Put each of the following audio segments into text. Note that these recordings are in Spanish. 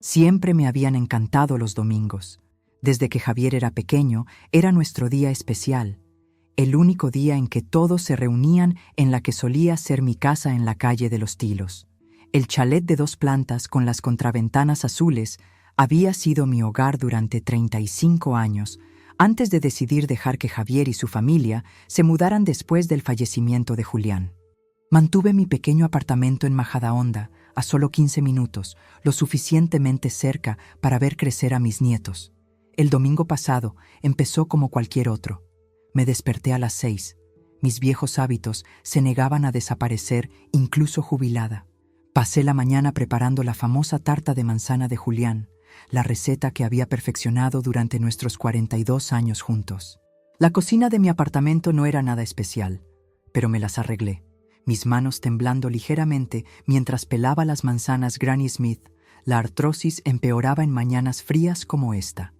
Siempre me habían encantado los domingos. Desde que Javier era pequeño, era nuestro día especial, el único día en que todos se reunían en la que solía ser mi casa en la calle de los Tilos. El chalet de 2 plantas con las contraventanas azules había sido mi hogar durante 35 años, antes de decidir dejar que Javier y su familia se mudaran después del fallecimiento de Julián. Mantuve mi pequeño apartamento en Majadahonda, a solo 15 minutos, lo suficientemente cerca para ver crecer a mis nietos. El domingo pasado empezó como cualquier otro. Me desperté a las 6. Mis viejos hábitos se negaban a desaparecer, incluso jubilada. Pasé la mañana preparando la famosa tarta de manzana de Julián, la receta que había perfeccionado durante nuestros 42 años juntos. La cocina de mi apartamento no era nada especial, pero me las arreglé, mis manos temblando ligeramente mientras pelaba las manzanas Granny Smith. La artrosis empeoraba en mañanas frías como esta.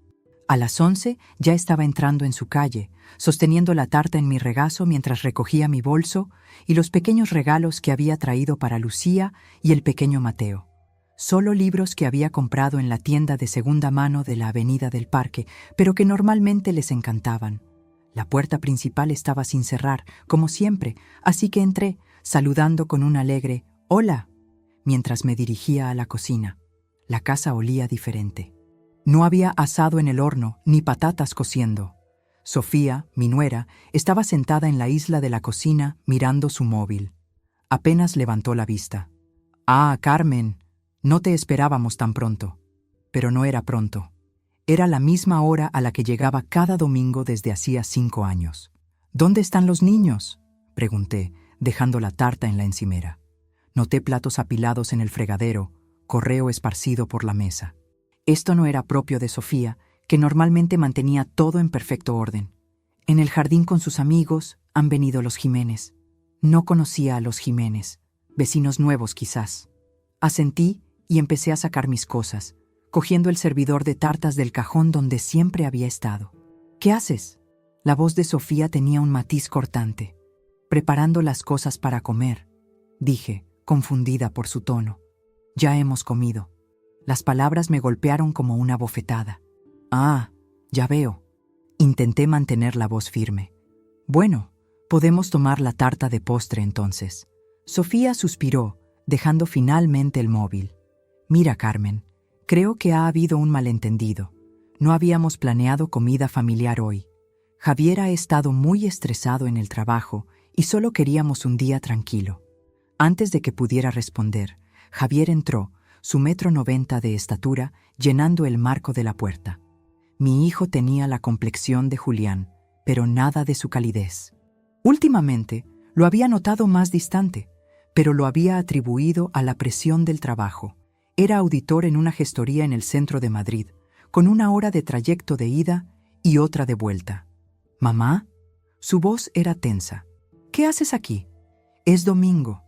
A las 11 ya estaba entrando en su calle, sosteniendo la tarta en mi regazo mientras recogía mi bolso y los pequeños regalos que había traído para Lucía y el pequeño Mateo. Solo libros que había comprado en la tienda de segunda mano de la avenida del parque, pero que normalmente les encantaban. La puerta principal estaba sin cerrar, como siempre, así que entré, saludando con un alegre «Hola», mientras me dirigía a la cocina. La casa olía diferente. No había asado en el horno ni patatas cociendo. Sofía, mi nuera, estaba sentada en la isla de la cocina mirando su móvil. Apenas levantó la vista. «Ah, Carmen, no te esperábamos tan pronto». Pero no era pronto. Era la misma hora a la que llegaba cada domingo desde hacía 5 años. «¿Dónde están los niños?», pregunté, dejando la tarta en la encimera. Noté platos apilados en el fregadero, correo esparcido por la mesa. Esto no era propio de Sofía, que normalmente mantenía todo en perfecto orden. En el jardín con sus amigos han venido los Jiménez. No conocía a los Jiménez, vecinos nuevos quizás. Asentí y empecé a sacar mis cosas, cogiendo el servidor de tartas del cajón donde siempre había estado. «¿Qué haces?». La voz de Sofía tenía un matiz cortante. «Preparando las cosas para comer», dije, confundida por su tono. «Ya hemos comido». Las palabras me golpearon como una bofetada. «Ah, ya veo». Intenté mantener la voz firme. «Bueno, podemos tomar la tarta de postre entonces». Sofía suspiró, dejando finalmente el móvil. «Mira, Carmen, creo que ha habido un malentendido. No habíamos planeado comida familiar hoy. Javier ha estado muy estresado en el trabajo y solo queríamos un día tranquilo». Antes de que pudiera responder, Javier entró, su 1,90 m de estatura, llenando el marco de la puerta. Mi hijo tenía la complexión de Julián, pero nada de su calidez. Últimamente lo había notado más distante, pero lo había atribuido a la presión del trabajo. Era auditor en una gestoría en el centro de Madrid, con 1 hora de trayecto de ida y otra de vuelta. «¿Mamá?». Su voz era tensa. «¿Qué haces aquí?». «Es domingo»,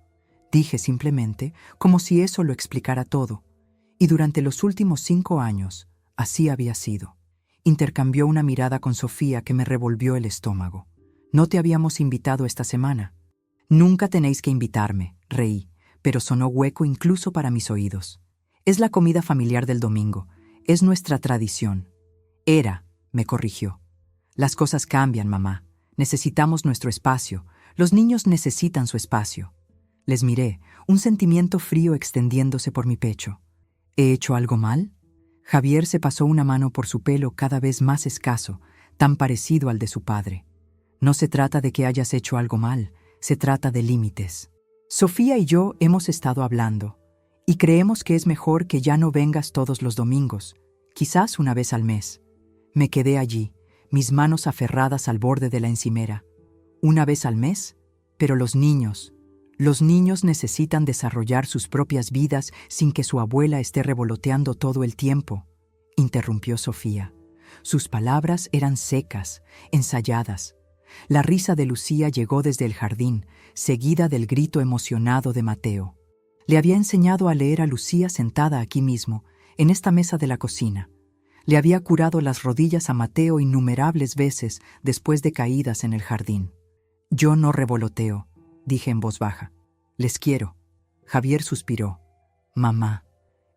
dije simplemente, como si eso lo explicara todo. Y durante los últimos 5 años, así había sido. Intercambió una mirada con Sofía que me revolvió el estómago. «No te habíamos invitado esta semana». «Nunca tenéis que invitarme», reí, pero sonó hueco incluso para mis oídos. «Es la comida familiar del domingo. Es nuestra tradición». «Era», me corrigió. «Las cosas cambian, mamá. Necesitamos nuestro espacio. Los niños necesitan su espacio». Les miré, un sentimiento frío extendiéndose por mi pecho. ¿He hecho algo mal? Javier se pasó una mano por su pelo cada vez más escaso, tan parecido al de su padre. «No se trata de que hayas hecho algo mal, se trata de límites. Sofía y yo hemos estado hablando, y creemos que es mejor que ya no vengas todos los domingos, quizás una vez al mes». Me quedé allí, mis manos aferradas al borde de la encimera. ¿Una vez al mes? Pero los niños necesitan desarrollar sus propias vidas sin que su abuela esté revoloteando todo el tiempo, interrumpió Sofía. Sus palabras eran secas, ensayadas. La risa de Lucía llegó desde el jardín, seguida del grito emocionado de Mateo. Le había enseñado a leer a Lucía sentada aquí mismo, en esta mesa de la cocina. Le había curado las rodillas a Mateo innumerables veces después de caídas en el jardín. «Yo no revoloteo», dije en voz baja. «Les quiero». Javier suspiró. «Mamá,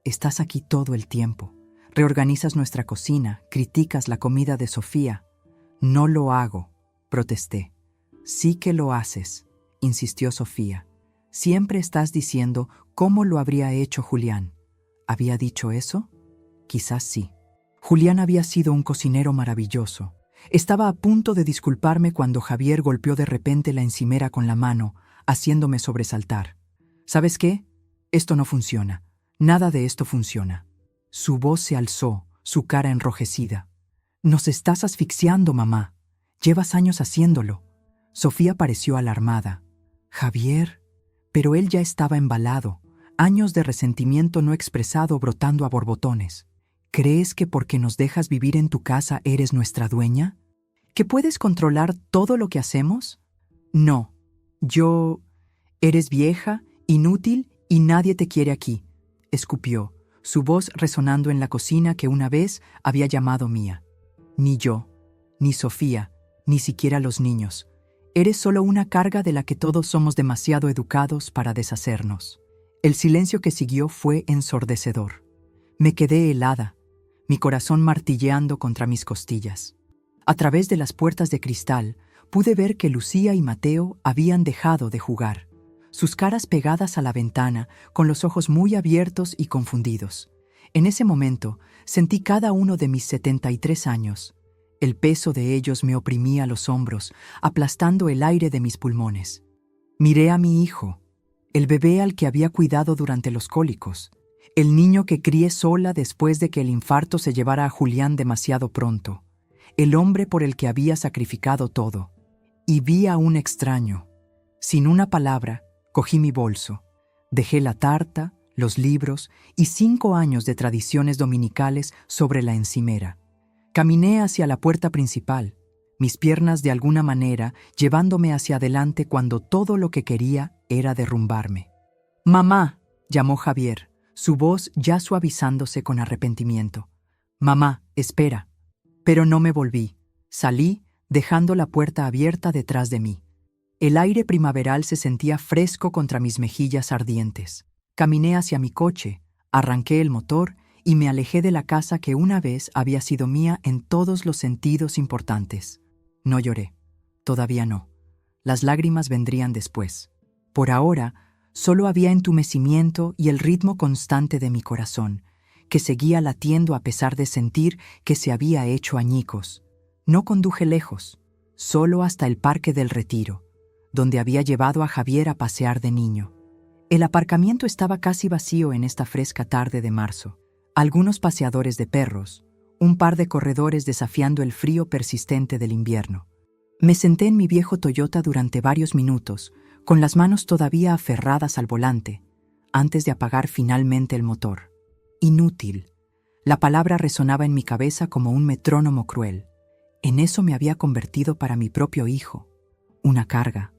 Estás aquí todo el tiempo. Reorganizas nuestra cocina, criticas la comida de Sofía. No lo hago, protesté. Sí que lo haces, insistió Sofía. Siempre estás diciendo cómo lo habría hecho Julián. ¿Había dicho eso? Quizás sí. Julián había sido un cocinero maravilloso. Estaba a punto de disculparme cuando Javier golpeó de repente la encimera con la mano, haciéndome sobresaltar. ¿Sabes qué? Esto no funciona. Nada de esto funciona. Su voz se alzó, su cara enrojecida. Nos estás asfixiando, mamá. Llevas años haciéndolo. Sofía pareció alarmada. Javier, pero él ya estaba embalado, años de resentimiento no expresado brotando a borbotones. ¿Crees que porque nos dejas vivir en tu casa eres nuestra dueña? ¿Que puedes controlar todo lo que hacemos? No. Eres vieja, inútil y nadie te quiere aquí, escupió, su voz resonando en la cocina que una vez había llamado mía. Ni yo, ni Sofía, ni siquiera los niños. Eres solo una carga de la que todos somos demasiado educados para deshacernos. El silencio que siguió fue ensordecedor. Me quedé helada, mi corazón martilleando contra mis costillas. A través de las puertas de cristal, pude ver que Lucía y Mateo habían dejado de jugar, sus caras pegadas a la ventana, con los ojos muy abiertos y confundidos. En ese momento, sentí cada uno de mis 73 años. El peso de ellos me oprimía los hombros, aplastando el aire de mis pulmones. Miré a mi hijo, el bebé al que había cuidado durante los cólicos, el niño que crié sola después de que el infarto se llevara a Julián demasiado pronto, el hombre por el que había sacrificado todo. Y vi a un extraño. Sin una palabra, cogí mi bolso, dejé la tarta, los libros y 5 años de tradiciones dominicales sobre la encimera. Caminé hacia la puerta principal, mis piernas de alguna manera llevándome hacia adelante cuando todo lo que quería era derrumbarme. «Mamá», llamó Javier, su voz ya suavizándose con arrepentimiento. «Mamá, espera». Pero no me volví. Salí, dejando la puerta abierta detrás de mí. El aire primaveral se sentía fresco contra mis mejillas ardientes. Caminé hacia mi coche, arranqué el motor y me alejé de la casa que una vez había sido mía en todos los sentidos importantes. No lloré. Todavía no. Las lágrimas vendrían después. Por ahora, solo había entumecimiento y el ritmo constante de mi corazón, que seguía latiendo a pesar de sentir que se había hecho añicos. No conduje lejos, solo hasta el Parque del Retiro, donde había llevado a Javier a pasear de niño. El aparcamiento estaba casi vacío en esta fresca tarde de marzo. Algunos paseadores de perros, un par de corredores desafiando el frío persistente del invierno. Me senté en mi viejo Toyota durante varios minutos, con las manos todavía aferradas al volante, antes de apagar finalmente el motor. Inútil. La palabra resonaba en mi cabeza como un metrónomo cruel. En eso me había convertido para mi propio hijo. Una carga,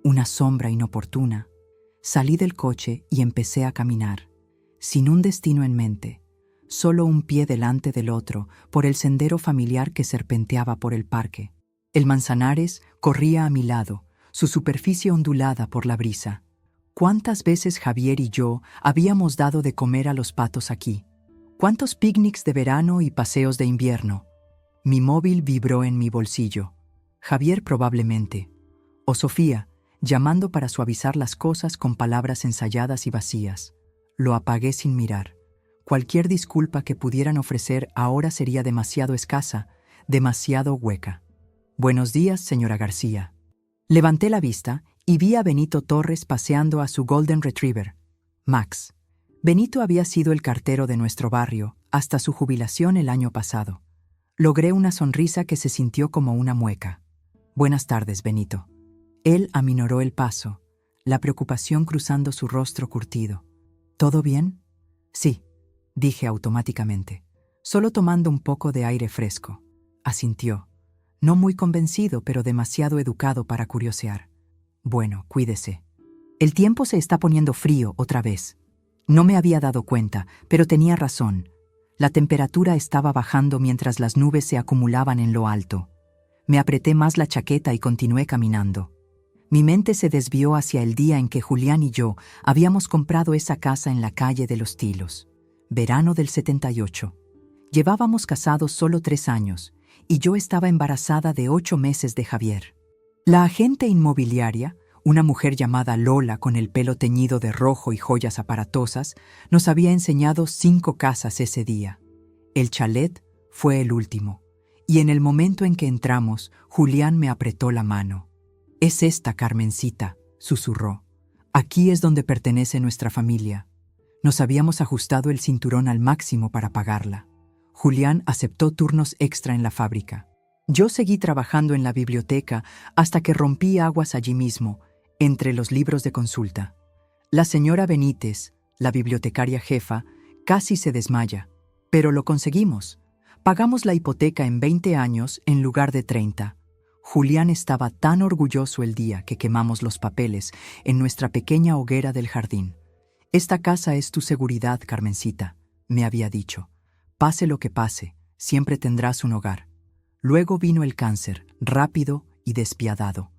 una sombra inoportuna. Salí del coche y empecé a caminar, sin un destino en mente, solo un pie delante del otro, por el sendero familiar que serpenteaba por el parque. El Manzanares corría a mi lado, su superficie ondulada por la brisa. ¿Cuántas veces Javier y yo habíamos dado de comer a los patos aquí? ¿Cuántos picnics de verano y paseos de invierno? Mi móvil vibró en mi bolsillo. Javier probablemente. O Sofía, llamando para suavizar las cosas con palabras ensayadas y vacías. Lo apagué sin mirar. Cualquier disculpa que pudieran ofrecer ahora sería demasiado escasa, demasiado hueca. «Buenos días, señora García». Levanté la vista y vi a Benito Torres paseando a su Golden Retriever, Max. Benito había sido el cartero de nuestro barrio hasta su jubilación el año pasado. Logré una sonrisa que se sintió como una mueca. «Buenas tardes, Benito». Él aminoró el paso, la preocupación cruzando su rostro curtido. «¿Todo bien?» «Sí», dije automáticamente, solo tomando un poco de aire fresco. Asintió, no muy convencido, pero demasiado educado para curiosear. «Bueno, cuídese. El tiempo se está poniendo frío otra vez». No me había dado cuenta, pero tenía razón. La temperatura estaba bajando mientras las nubes se acumulaban en lo alto. Me apreté más la chaqueta y continué caminando. Mi mente se desvió hacia el día en que Julián y yo habíamos comprado esa casa en la calle de los Tilos. verano del 78. Llevábamos casados solo 3 años, y yo estaba embarazada de 8 meses de Javier. La agente inmobiliaria, una mujer llamada Lola con el pelo teñido de rojo y joyas aparatosas, nos había enseñado 5 casas ese día. El chalet fue el último, y en el momento en que entramos, Julián me apretó la mano. «Es esta, Carmencita», susurró. «Aquí es donde pertenece nuestra familia». Nos habíamos ajustado el cinturón al máximo para pagarla. Julián aceptó turnos extra en la fábrica. Yo seguí trabajando en la biblioteca hasta que rompí aguas allí mismo, entre los libros de consulta. La señora Benítez, la bibliotecaria jefa, casi se desmaya, pero lo conseguimos. Pagamos la hipoteca en 20 años en lugar de 30. Julián estaba tan orgulloso el día que quemamos los papeles en nuestra pequeña hoguera del jardín. «Esta casa es tu seguridad, Carmencita», me había dicho. «Pase lo que pase, siempre tendrás un hogar». Luego vino el cáncer, rápido y despiadado.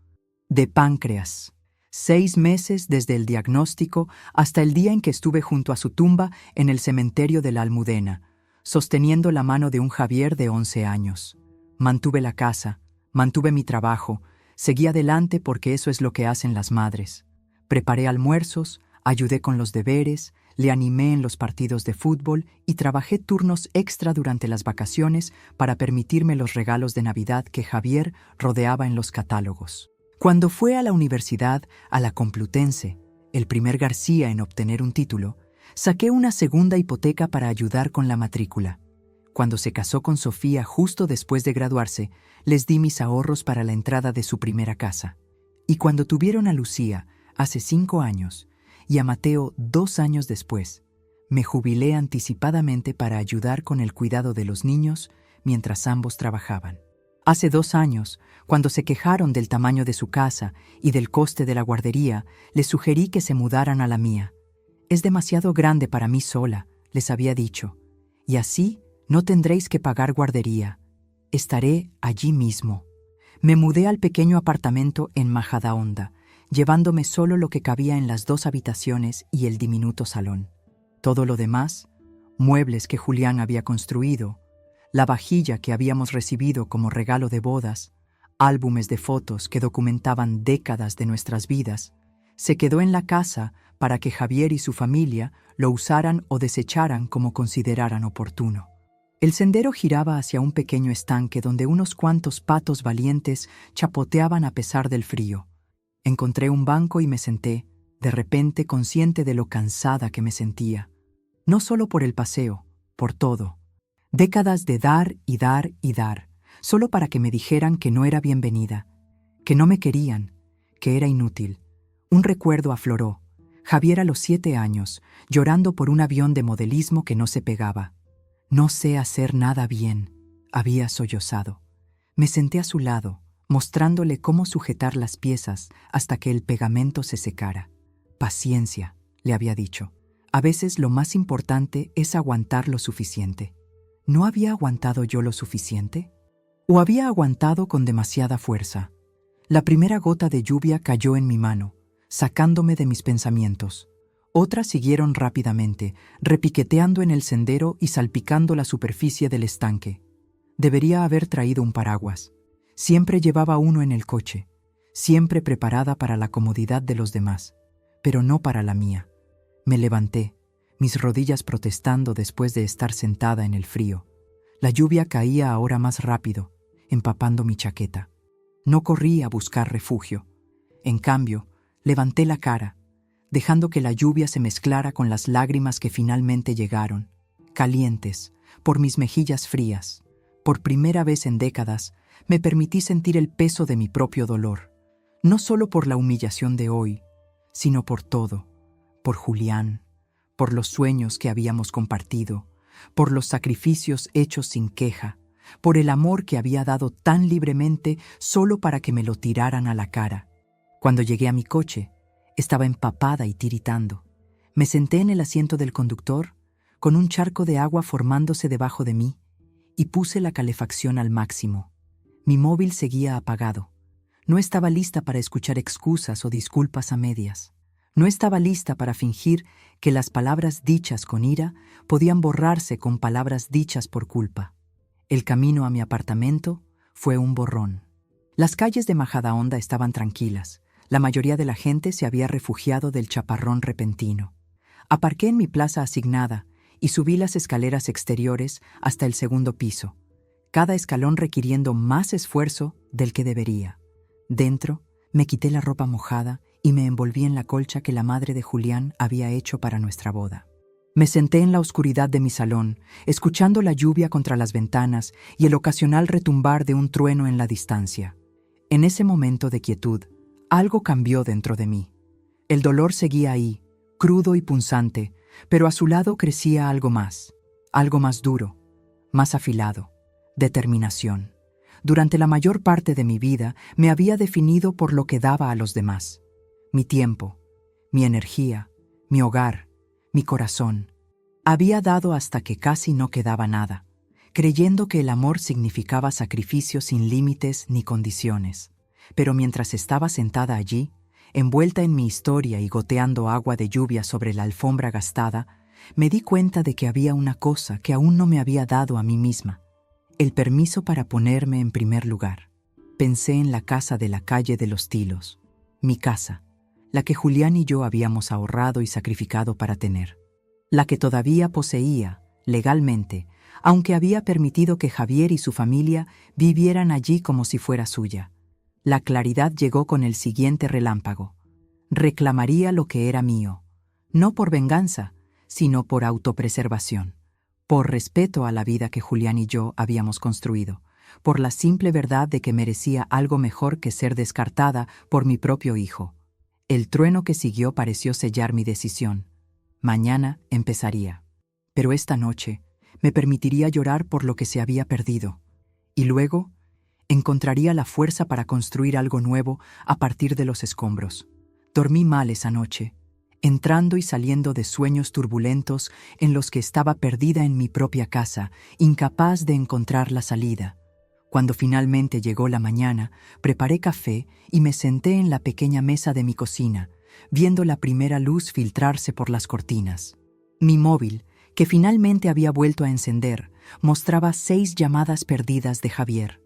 De páncreas. 6 meses desde el diagnóstico hasta el día en que estuve junto a su tumba en el cementerio de la Almudena, sosteniendo la mano de un Javier de 11 años. Mantuve la casa, mantuve mi trabajo, seguí adelante porque eso es lo que hacen las madres. Preparé almuerzos, ayudé con los deberes, le animé en los partidos de fútbol y trabajé turnos extra durante las vacaciones para permitirme los regalos de Navidad que Javier rodeaba en los catálogos. Cuando fue a la universidad, a la Complutense, el primer García en obtener un título, saqué una segunda hipoteca para ayudar con la matrícula. Cuando se casó con Sofía justo después de graduarse, les di mis ahorros para la entrada de su primera casa. Y cuando tuvieron a Lucía, hace 5 años, y a Mateo 2 años después, me jubilé anticipadamente para ayudar con el cuidado de los niños mientras ambos trabajaban. Hace 2 años, cuando se quejaron del tamaño de su casa y del coste de la guardería, les sugerí que se mudaran a la mía. «Es demasiado grande para mí sola», les había dicho, «y así no tendréis que pagar guardería. Estaré allí mismo». Me mudé al pequeño apartamento en Majadahonda, llevándome solo lo que cabía en las 2 habitaciones y el diminuto salón. Todo lo demás, muebles que Julián había construido, la vajilla que habíamos recibido como regalo de bodas, álbumes de fotos que documentaban décadas de nuestras vidas, se quedó en la casa para que Javier y su familia lo usaran o desecharan como consideraran oportuno. El sendero giraba hacia un pequeño estanque donde unos cuantos patos valientes chapoteaban a pesar del frío. Encontré un banco y me senté, de repente consciente de lo cansada que me sentía. No solo por el paseo, por todo. Décadas de dar y dar y dar, solo para que me dijeran que no era bienvenida, que no me querían, que era inútil. Un recuerdo afloró. Javier a los 7 años, llorando por un avión de modelismo que no se pegaba. «No sé hacer nada bien», había sollozado. Me senté a su lado, mostrándole cómo sujetar las piezas hasta que el pegamento se secara. «Paciencia», le había dicho. «A veces lo más importante es aguantar lo suficiente». ¿No había aguantado yo lo suficiente? ¿O había aguantado con demasiada fuerza? La primera gota de lluvia cayó en mi mano, sacándome de mis pensamientos. Otras siguieron rápidamente, repiqueteando en el sendero y salpicando la superficie del estanque. Debería haber traído un paraguas. Siempre llevaba uno en el coche, siempre preparada para la comodidad de los demás, pero no para la mía. Me levanté, mis rodillas protestando después de estar sentada en el frío. La lluvia caía ahora más rápido, empapando mi chaqueta. No corrí a buscar refugio. En cambio, levanté la cara, dejando que la lluvia se mezclara con las lágrimas que finalmente llegaron, calientes, por mis mejillas frías. Por primera vez en décadas, me permití sentir el peso de mi propio dolor, no solo por la humillación de hoy, sino por todo, por Julián, por los sueños que habíamos compartido, por los sacrificios hechos sin queja, por el amor que había dado tan libremente solo para que me lo tiraran a la cara. Cuando llegué a mi coche, estaba empapada y tiritando. Me senté en el asiento del conductor, con un charco de agua formándose debajo de mí, y puse la calefacción al máximo. Mi móvil seguía apagado. No estaba lista para escuchar excusas o disculpas a medias. No estaba lista para fingir que las palabras dichas con ira podían borrarse con palabras dichas por culpa. El camino a mi apartamento fue un borrón. Las calles de Majadahonda estaban tranquilas. La mayoría de la gente se había refugiado del chaparrón repentino. Aparqué en mi plaza asignada y subí las escaleras exteriores hasta el segundo piso, cada escalón requiriendo más esfuerzo del que debería. Dentro, me quité la ropa mojada y me envolví en la colcha que la madre de Julián había hecho para nuestra boda. Me senté en la oscuridad de mi salón, escuchando la lluvia contra las ventanas y el ocasional retumbar de un trueno en la distancia. En ese momento de quietud, algo cambió dentro de mí. El dolor seguía ahí, crudo y punzante, pero a su lado crecía algo más duro, más afilado, determinación. Durante la mayor parte de mi vida me había definido por lo que daba a los demás. Mi tiempo, mi energía, mi hogar, mi corazón. Había dado hasta que casi no quedaba nada, creyendo que el amor significaba sacrificio sin límites ni condiciones. Pero mientras estaba sentada allí, envuelta en mi historia y goteando agua de lluvia sobre la alfombra gastada, me di cuenta de que había una cosa que aún no me había dado a mí misma: el permiso para ponerme en primer lugar. Pensé en la casa de la calle de los Tilos, mi casa, la que Julián y yo habíamos ahorrado y sacrificado para tener, la que todavía poseía, legalmente, aunque había permitido que Javier y su familia vivieran allí como si fuera suya. La claridad llegó con el siguiente relámpago. Reclamaría lo que era mío, no por venganza, sino por autopreservación, por respeto a la vida que Julián y yo habíamos construido, por la simple verdad de que merecía algo mejor que ser descartada por mi propio hijo. El trueno que siguió pareció sellar mi decisión. Mañana empezaría. Pero esta noche me permitiría llorar por lo que se había perdido. Y luego encontraría la fuerza para construir algo nuevo a partir de los escombros. Dormí mal esa noche, entrando y saliendo de sueños turbulentos en los que estaba perdida en mi propia casa, incapaz de encontrar la salida. Cuando finalmente llegó la mañana, preparé café y me senté en la pequeña mesa de mi cocina, viendo la primera luz filtrarse por las cortinas. Mi móvil, que finalmente había vuelto a encender, mostraba 6 llamadas perdidas de Javier,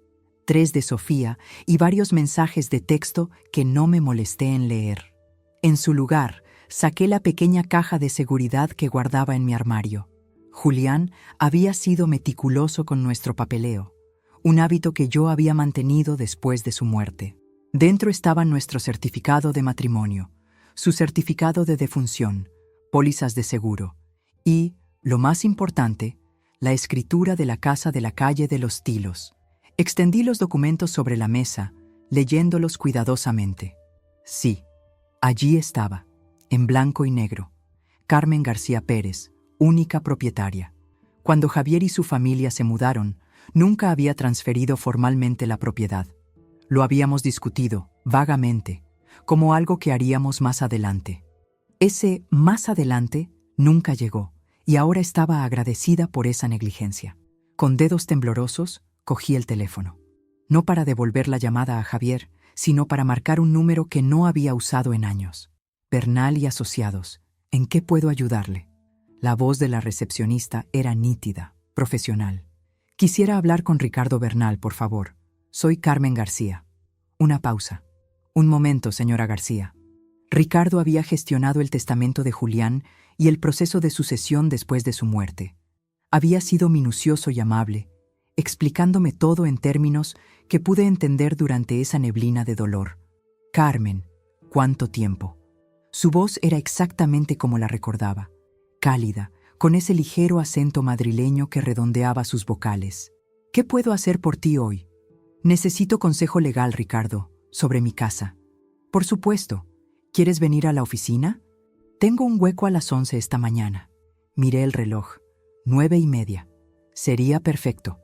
3 de Sofía y varios mensajes de texto que no me molesté en leer. En su lugar, saqué la pequeña caja de seguridad que guardaba en mi armario. Julián había sido meticuloso con nuestro papeleo, un hábito que yo había mantenido después de su muerte. Dentro estaba nuestro certificado de matrimonio, su certificado de defunción, pólizas de seguro y, lo más importante, la escritura de la casa de la calle de los Tilos. Extendí los documentos sobre la mesa, leyéndolos cuidadosamente. Sí, allí estaba, en blanco y negro, Carmen García Pérez, única propietaria. Cuando Javier y su familia se mudaron, nunca había transferido formalmente la propiedad. Lo habíamos discutido, vagamente, como algo que haríamos más adelante. Ese más adelante nunca llegó, y ahora estaba agradecida por esa negligencia. Con dedos temblorosos, cogí el teléfono. No para devolver la llamada a Javier, sino para marcar un número que no había usado en años. Bernal y Asociados, ¿en qué puedo ayudarle? La voz de la recepcionista era nítida, profesional. Quisiera hablar con Ricardo Bernal, por favor. Soy Carmen García. Una pausa. Un momento, señora García. Ricardo había gestionado el testamento de Julián y el proceso de sucesión después de su muerte. Había sido minucioso y amable, explicándome todo en términos que pude entender durante esa neblina de dolor. Carmen, ¿cuánto tiempo? Su voz era exactamente como la recordaba, cálida, con ese ligero acento madrileño que redondeaba sus vocales. ¿Qué puedo hacer por ti hoy? Necesito consejo legal, Ricardo, sobre mi casa. Por supuesto. ¿Quieres venir a la oficina? Tengo un hueco a las 11 esta mañana. Miré el reloj. 9:30. Sería perfecto.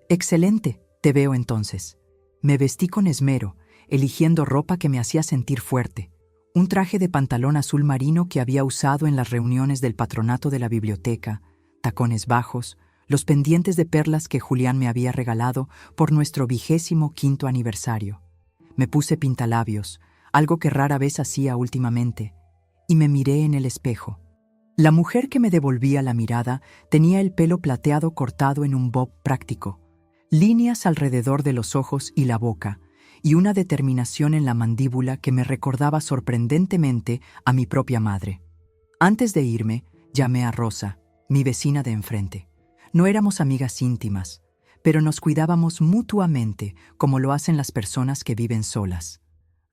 Excelente, te veo entonces. Me vestí con esmero, eligiendo ropa que me hacía sentir fuerte. Un traje de pantalón azul marino que había usado en las reuniones del patronato de la biblioteca, tacones bajos, los pendientes de perlas que Julián me había regalado por nuestro 25º aniversario. Me puse pintalabios, algo que rara vez hacía últimamente, y me miré en el espejo. La mujer que me devolvía la mirada tenía el pelo plateado cortado en un bob práctico, líneas alrededor de los ojos y la boca, y una determinación en la mandíbula que me recordaba sorprendentemente a mi propia madre. Antes de irme, llamé a Rosa, mi vecina de enfrente. No éramos amigas íntimas, pero nos cuidábamos mutuamente como lo hacen las personas que viven solas.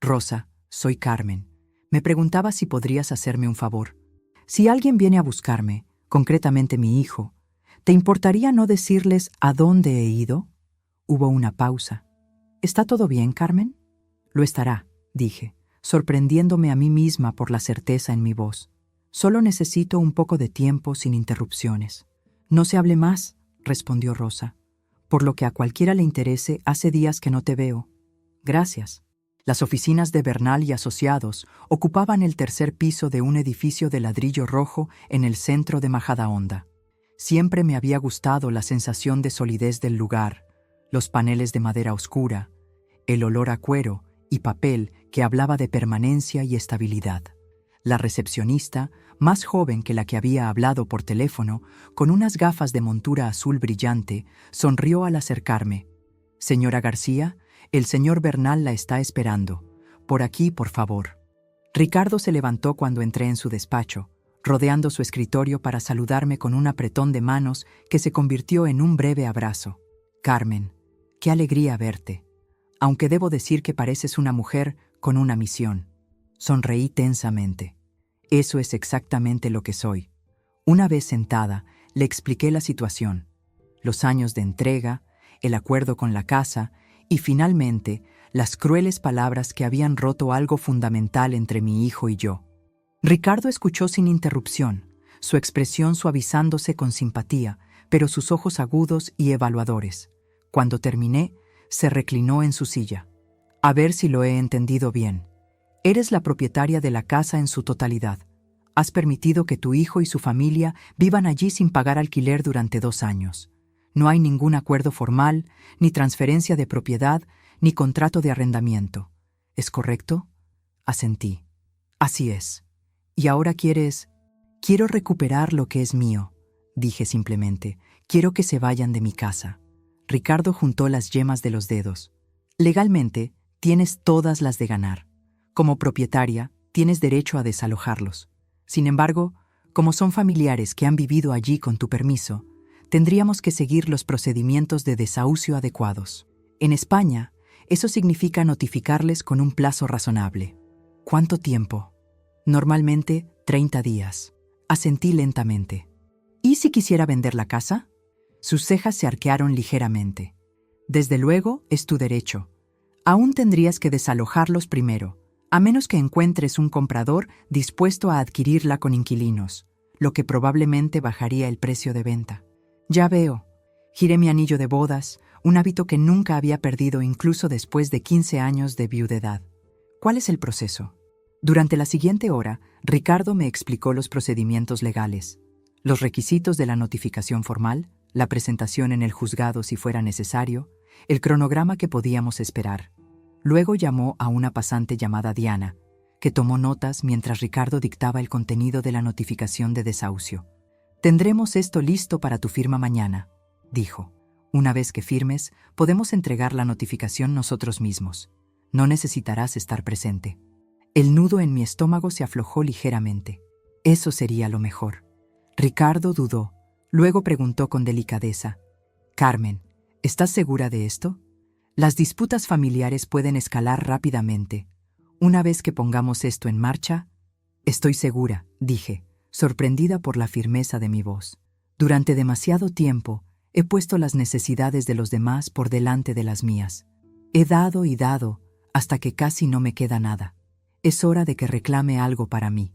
Rosa, soy Carmen. Me preguntaba si podrías hacerme un favor. Si alguien viene a buscarme, concretamente mi hijo, ¿te importaría no decirles a dónde he ido? Hubo una pausa. ¿Está todo bien, Carmen? Lo estará, dije, sorprendiéndome a mí misma por la certeza en mi voz. Solo necesito un poco de tiempo sin interrupciones. No se hable más, respondió Rosa. Por lo que a cualquiera le interese, hace días que no te veo. Gracias. Las oficinas de Bernal y Asociados ocupaban el tercer piso de un edificio de ladrillo rojo en el centro de Majadahonda. Siempre me había gustado la sensación de solidez del lugar, los paneles de madera oscura, el olor a cuero y papel que hablaba de permanencia y estabilidad. La recepcionista, más joven que la que había hablado por teléfono, con unas gafas de montura azul brillante, sonrió al acercarme. «Señora García, el señor Bernal la está esperando. Por aquí, por favor». Ricardo se levantó cuando entré en su despacho, rodeando su escritorio para saludarme con un apretón de manos que se convirtió en un breve abrazo. «Carmen, qué alegría verte. Aunque debo decir que pareces una mujer con una misión». Sonreí tensamente. Eso es exactamente lo que soy. Una vez sentada, le expliqué la situación, los años de entrega, el acuerdo con la casa y, finalmente, las crueles palabras que habían roto algo fundamental entre mi hijo y yo. Ricardo escuchó sin interrupción, su expresión suavizándose con simpatía, pero sus ojos agudos y evaluadores. Cuando terminé, se reclinó en su silla. A ver si lo he entendido bien. Eres la propietaria de la casa en su totalidad. Has permitido que tu hijo y su familia vivan allí sin pagar alquiler durante 2 años. No hay ningún acuerdo formal, ni transferencia de propiedad, ni contrato de arrendamiento. ¿Es correcto? Asentí. Así es. ¿Y ahora quieres? Quiero recuperar lo que es mío, dije simplemente. Quiero que se vayan de mi casa. Ricardo juntó las yemas de los dedos. Legalmente, tienes todas las de ganar. Como propietaria, tienes derecho a desalojarlos. Sin embargo, como son familiares que han vivido allí con tu permiso, tendríamos que seguir los procedimientos de desahucio adecuados. En España, eso significa notificarles con un plazo razonable. ¿Cuánto tiempo? Normalmente, 30 días. Asentí lentamente. ¿Y si quisiera vender la casa? Sus cejas se arquearon ligeramente. Desde luego, es tu derecho. Aún tendrías que desalojarlos primero, a menos que encuentres un comprador dispuesto a adquirirla con inquilinos, lo que probablemente bajaría el precio de venta. Ya veo. Giré mi anillo de bodas, un hábito que nunca había perdido incluso después de 15 años de viudedad. ¿Cuál es el proceso? Durante la siguiente hora, Ricardo me explicó los procedimientos legales, los requisitos de la notificación formal, la presentación en el juzgado si fuera necesario, el cronograma que podíamos esperar. Luego llamó a una pasante llamada Diana, que tomó notas mientras Ricardo dictaba el contenido de la notificación de desahucio. «Tendremos esto listo para tu firma mañana», dijo. «Una vez que firmes, podemos entregar la notificación nosotros mismos. No necesitarás estar presente». El nudo en mi estómago se aflojó ligeramente. Eso sería lo mejor. Ricardo dudó. Luego preguntó con delicadeza. «Carmen, ¿estás segura de esto? Las disputas familiares pueden escalar rápidamente. Una vez que pongamos esto en marcha...» «Estoy segura», dije, sorprendida por la firmeza de mi voz. «Durante demasiado tiempo he puesto las necesidades de los demás por delante de las mías. He dado y dado hasta que casi no me queda nada. Es hora de que reclame algo para mí».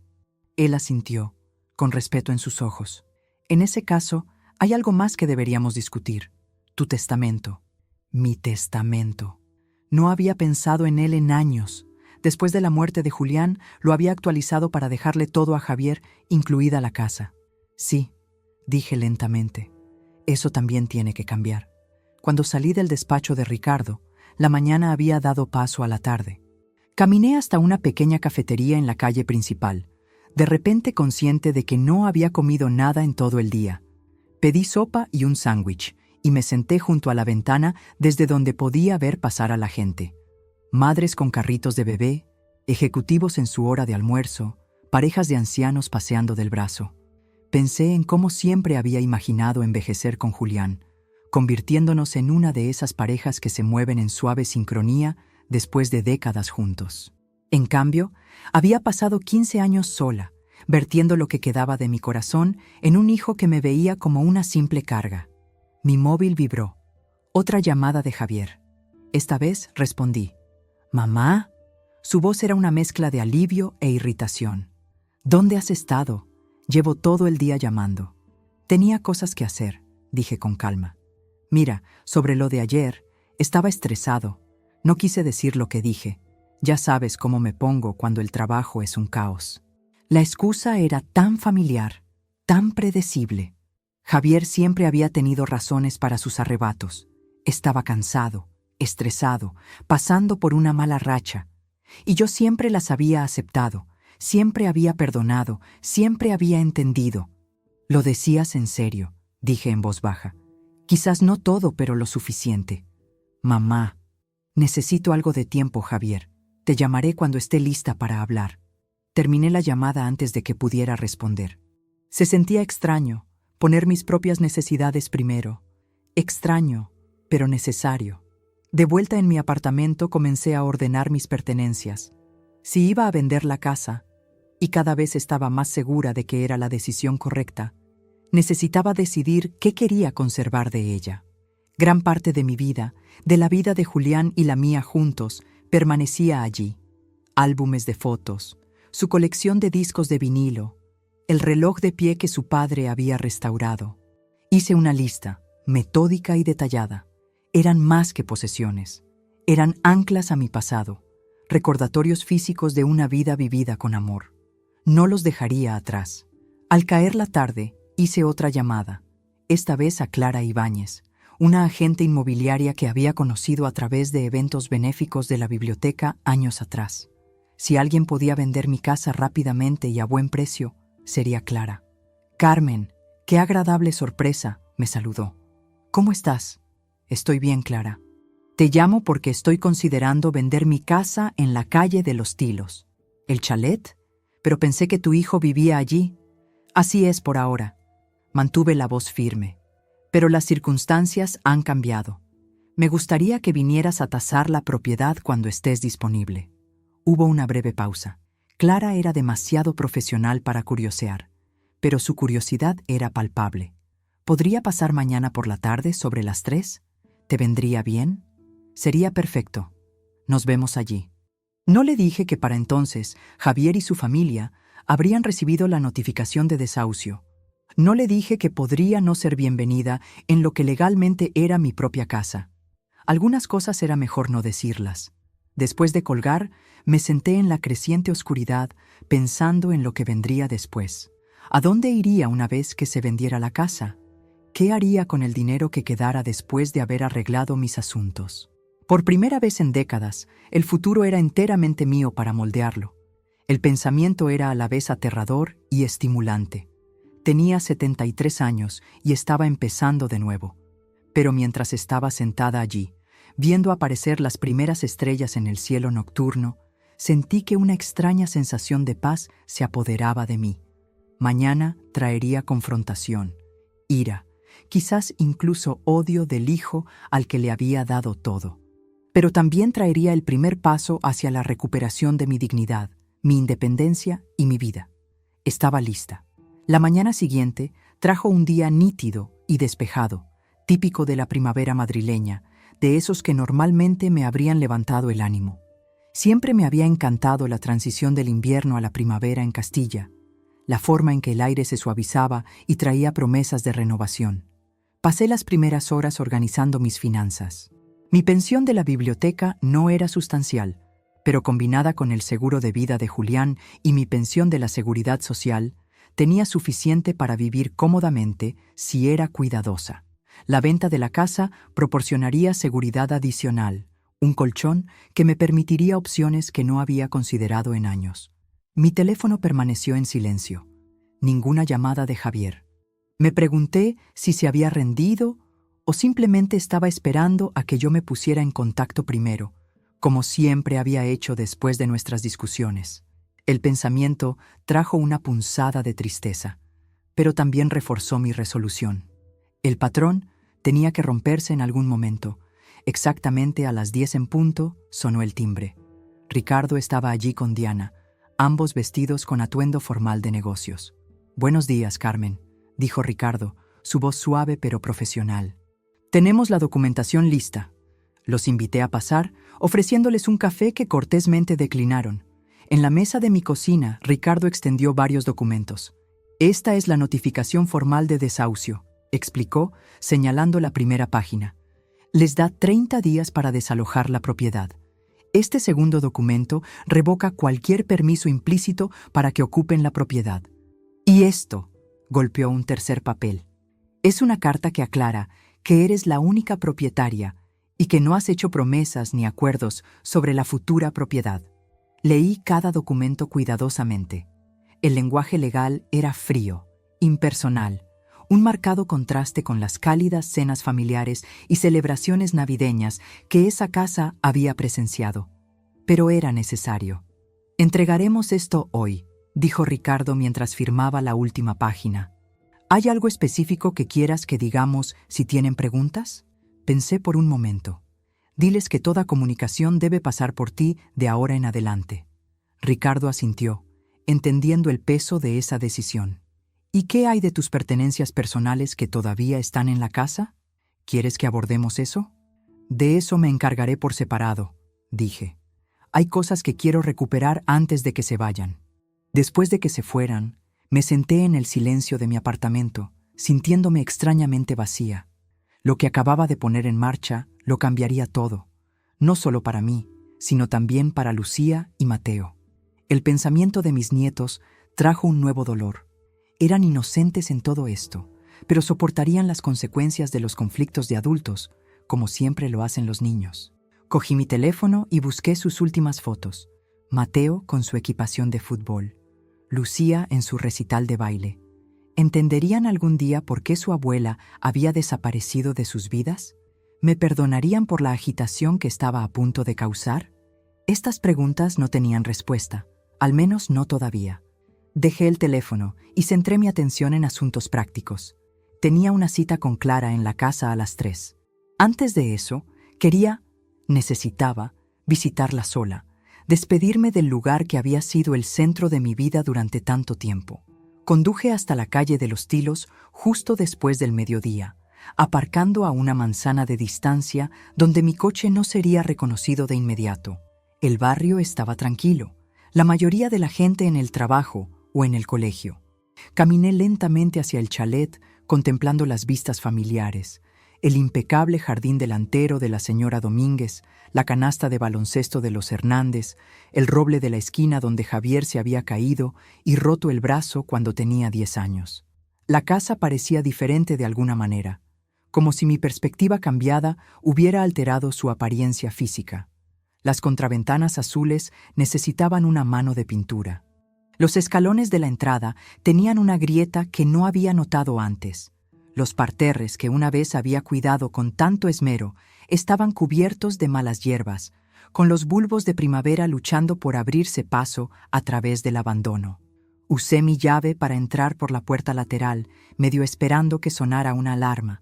Él asintió, con respeto en sus ojos. «En ese caso, hay algo más que deberíamos discutir. Tu testamento». Mi testamento. No había pensado en él en años. Después de la muerte de Julián, lo había actualizado para dejarle todo a Javier, incluida la casa. «Sí», dije lentamente. «Eso también tiene que cambiar». Cuando salí del despacho de Ricardo, la mañana había dado paso a la tarde. Caminé hasta una pequeña cafetería en la calle principal, de repente consciente de que no había comido nada en todo el día. Pedí sopa y un sándwich, y me senté junto a la ventana desde donde podía ver pasar a la gente. Madres con carritos de bebé, ejecutivos en su hora de almuerzo, parejas de ancianos paseando del brazo. Pensé en cómo siempre había imaginado envejecer con Julián, convirtiéndonos en una de esas parejas que se mueven en suave sincronía después de décadas juntos. En cambio, había pasado 15 años sola, vertiendo lo que quedaba de mi corazón en un hijo que me veía como una simple carga. Mi móvil vibró. Otra llamada de Javier. Esta vez respondí. «¿Mamá?» Su voz era una mezcla de alivio e irritación. «¿Dónde has estado? Llevo todo el día llamando». «Tenía cosas que hacer», dije con calma. «Mira, sobre lo de ayer, estaba estresado. No quise decir lo que dije. Ya sabes cómo me pongo cuando el trabajo es un caos». La excusa era tan familiar, tan predecible. Javier siempre había tenido razones para sus arrebatos. Estaba cansado, estresado, pasando por una mala racha. Y yo siempre las había aceptado, siempre había perdonado, siempre había entendido. «Lo decías en serio», dije en voz baja. «Quizás no todo, pero lo suficiente». «Mamá, necesito algo de tiempo, Javier. Te llamaré cuando esté lista para hablar». Terminé la llamada antes de que pudiera responder. Se sentía extraño, poner mis propias necesidades primero. Extraño, pero necesario. De vuelta en mi apartamento comencé a ordenar mis pertenencias. Si iba a vender la casa, y cada vez estaba más segura de que era la decisión correcta, necesitaba decidir qué quería conservar de ella. Gran parte de mi vida, de la vida de Julián y la mía juntos, permanecía allí. Álbumes de fotos, su colección de discos de vinilo, el reloj de pie que su padre había restaurado. Hice una lista, metódica y detallada. Eran más que posesiones. Eran anclas a mi pasado, recordatorios físicos de una vida vivida con amor. No los dejaría atrás. Al caer la tarde, hice otra llamada, esta vez a Clara Ibáñez, una agente inmobiliaria que había conocido a través de eventos benéficos de la biblioteca años atrás. Si alguien podía vender mi casa rápidamente y a buen precio, sería Clara. «Carmen, qué agradable sorpresa», me saludó. «¿Cómo estás?» «Estoy bien, Clara. Te llamo porque estoy considerando vender mi casa en la calle de los Tilos». «¿El chalet? Pero pensé que tu hijo vivía allí». «Así es por ahora». Mantuve la voz firme. «Pero las circunstancias han cambiado. Me gustaría que vinieras a tasar la propiedad cuando estés disponible». Hubo una breve pausa. Clara era demasiado profesional para curiosear, pero su curiosidad era palpable. «¿Podría pasar mañana por la tarde sobre las 3? ¿Te vendría bien?» «Sería perfecto. Nos vemos allí». No le dije que para entonces Javier y su familia habrían recibido la notificación de desahucio. No le dije que podría no ser bienvenida en lo que legalmente era mi propia casa. Algunas cosas era mejor no decirlas. Después de colgar, me senté en la creciente oscuridad pensando en lo que vendría después. ¿A dónde iría una vez que se vendiera la casa? ¿Qué haría con el dinero que quedara después de haber arreglado mis asuntos? Por primera vez en décadas, el futuro era enteramente mío para moldearlo. El pensamiento era a la vez aterrador y estimulante. Tenía 73 años y estaba empezando de nuevo. Pero mientras estaba sentada allí, viendo aparecer las primeras estrellas en el cielo nocturno, sentí que una extraña sensación de paz se apoderaba de mí. Mañana traería confrontación, ira, quizás incluso odio del hijo al que le había dado todo. Pero también traería el primer paso hacia la recuperación de mi dignidad, mi independencia y mi vida. Estaba lista. La mañana siguiente trajo un día nítido y despejado, típico de la primavera madrileña, de esos que normalmente me habrían levantado el ánimo. Siempre me había encantado la transición del invierno a la primavera en Castilla, la forma en que el aire se suavizaba y traía promesas de renovación. Pasé las primeras horas organizando mis finanzas. Mi pensión de la biblioteca no era sustancial, pero combinada con el seguro de vida de Julián y mi pensión de la seguridad social, tenía suficiente para vivir cómodamente si era cuidadosa. La venta de la casa proporcionaría seguridad adicional, un colchón que me permitiría opciones que no había considerado en años. Mi teléfono permaneció en silencio. Ninguna llamada de Javier. Me pregunté si se había rendido o simplemente estaba esperando a que yo me pusiera en contacto primero, como siempre había hecho después de nuestras discusiones. El pensamiento trajo una punzada de tristeza, pero también reforzó mi resolución. El patrón tenía que romperse en algún momento. Exactamente a las 10 en punto sonó el timbre. Ricardo estaba allí con Diana, ambos vestidos con atuendo formal de negocios. «Buenos días, Carmen», dijo Ricardo, su voz suave pero profesional. «Tenemos la documentación lista». Los invité a pasar, ofreciéndoles un café que cortésmente declinaron. En la mesa de mi cocina, Ricardo extendió varios documentos. «Esta es la notificación formal de desahucio», explicó, señalando la primera página. «Les da 30 días para desalojar la propiedad. Este segundo documento revoca cualquier permiso implícito para que ocupen la propiedad. Y esto», golpeó un tercer papel, «es una carta que aclara que eres la única propietaria y que no has hecho promesas ni acuerdos sobre la futura propiedad». Leí cada documento cuidadosamente. El lenguaje legal era frío, impersonal, un marcado contraste con las cálidas cenas familiares y celebraciones navideñas que esa casa había presenciado. Pero era necesario. «Entregaremos esto hoy», dijo Ricardo mientras firmaba la última página. «¿Hay algo específico que quieras que digamos si tienen preguntas?» Pensé por un momento. «Diles que toda comunicación debe pasar por ti de ahora en adelante». Ricardo asintió, entendiendo el peso de esa decisión. «¿Y qué hay de tus pertenencias personales que todavía están en la casa? ¿Quieres que abordemos eso?» «De eso me encargaré por separado», dije. «Hay cosas que quiero recuperar antes de que se vayan». Después de que se fueran, me senté en el silencio de mi apartamento, sintiéndome extrañamente vacía. Lo que acababa de poner en marcha lo cambiaría todo, no solo para mí, sino también para Lucía y Mateo. El pensamiento de mis nietos trajo un nuevo dolor. Eran inocentes en todo esto, pero soportarían las consecuencias de los conflictos de adultos, como siempre lo hacen los niños. Cogí mi teléfono y busqué sus últimas fotos. Mateo con su equipación de fútbol, Lucía en su recital de baile. ¿Entenderían algún día por qué su abuela había desaparecido de sus vidas? ¿Me perdonarían por la agitación que estaba a punto de causar? Estas preguntas no tenían respuesta, al menos no todavía. Dejé el teléfono y centré mi atención en asuntos prácticos. Tenía una cita con Clara en la casa a las 3. Antes de eso, necesitaba visitarla sola, despedirme del lugar que había sido el centro de mi vida durante tanto tiempo. Conduje hasta la calle de los Tilos justo después del mediodía, aparcando a una manzana de distancia donde mi coche no sería reconocido de inmediato. El barrio estaba tranquilo, la mayoría de la gente en el trabajo o en el colegio. Caminé lentamente hacia el chalet, contemplando las vistas familiares, el impecable jardín delantero de la señora Domínguez, la canasta de baloncesto de los Hernández, el roble de la esquina donde Javier se había caído y roto el brazo cuando tenía 10 años. La casa parecía diferente de alguna manera, como si mi perspectiva cambiada hubiera alterado su apariencia física. Las contraventanas azules necesitaban una mano de pintura. Los escalones de la entrada tenían una grieta que no había notado antes. Los parterres que una vez había cuidado con tanto esmero estaban cubiertos de malas hierbas, con los bulbos de primavera luchando por abrirse paso a través del abandono. Usé mi llave para entrar por la puerta lateral, medio esperando que sonara una alarma,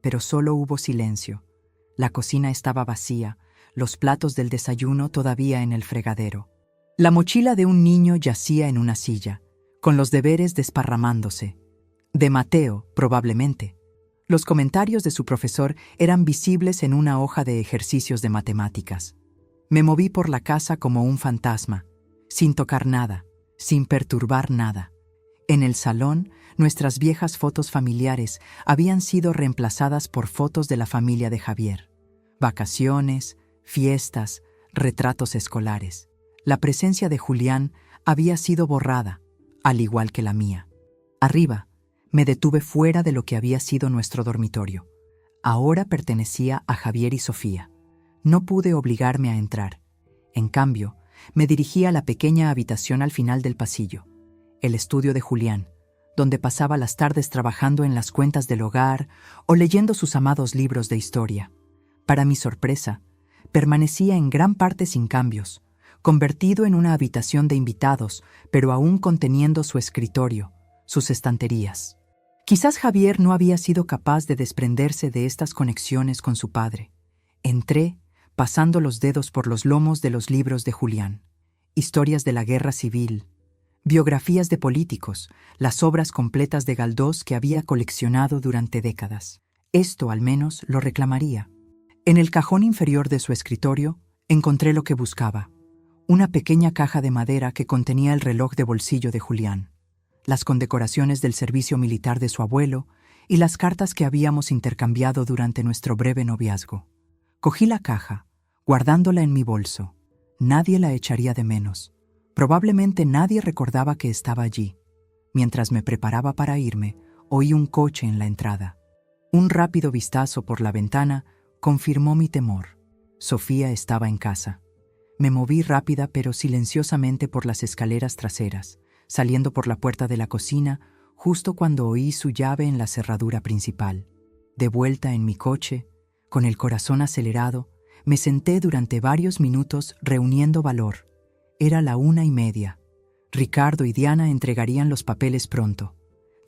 pero solo hubo silencio. La cocina estaba vacía, los platos del desayuno todavía en el fregadero. La mochila de un niño yacía en una silla, con los deberes desparramándose. De Mateo, probablemente. Los comentarios de su profesor eran visibles en una hoja de ejercicios de matemáticas. Me moví por la casa como un fantasma, sin tocar nada, sin perturbar nada. En el salón, nuestras viejas fotos familiares habían sido reemplazadas por fotos de la familia de Javier. Vacaciones, fiestas, retratos escolares. La presencia de Julián había sido borrada, al igual que la mía. Arriba, me detuve fuera de lo que había sido nuestro dormitorio. Ahora pertenecía a Javier y Sofía. No pude obligarme a entrar. En cambio, Me dirigí a la pequeña habitación al final del pasillo, el estudio de Julián, donde pasaba las tardes trabajando en las cuentas del hogar o leyendo sus amados libros de historia. Para mi sorpresa, permanecía en gran parte sin cambios, convertido en una habitación de invitados, pero aún conteniendo su escritorio, sus estanterías. Quizás Javier no había sido capaz de desprenderse de estas conexiones con su padre. Entré, pasando los dedos por los lomos de los libros de Julián. Historias de la guerra civil, biografías de políticos, las obras completas de Galdós que había coleccionado durante décadas. Esto, al menos, lo reclamaría. En el cajón inferior de su escritorio, encontré lo que buscaba. Una pequeña caja de madera que contenía el reloj de bolsillo de Julián, las condecoraciones del servicio militar de su abuelo y las cartas que habíamos intercambiado durante nuestro breve noviazgo. Cogí la caja, guardándola en mi bolso. Nadie la echaría de menos. Probablemente nadie recordaba que estaba allí. Mientras me preparaba para irme, oí un coche en la entrada. Un rápido vistazo por la ventana confirmó mi temor. Sofía estaba en casa. Me moví rápida pero silenciosamente por las escaleras traseras, saliendo por la puerta de la cocina justo cuando oí su llave en la cerradura principal. De vuelta en mi coche, con el corazón acelerado, me senté durante varios minutos reuniendo valor. Era la 1:30. Ricardo y Diana entregarían los papeles pronto.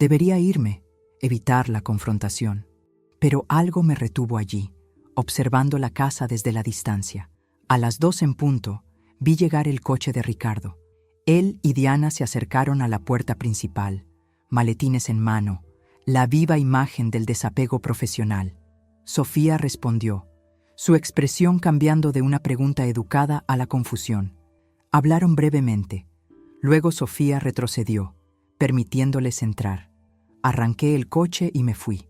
Debería irme, evitar la confrontación. Pero algo me retuvo allí, observando la casa desde la distancia. A las 2 en punto, vi llegar el coche de Ricardo. Él y Diana se acercaron a la puerta principal, maletines en mano, la viva imagen del desapego profesional. Sofía respondió, su expresión cambiando de una pregunta educada a la confusión. Hablaron brevemente. Luego Sofía retrocedió, permitiéndoles entrar. Arranqué el coche y me fui.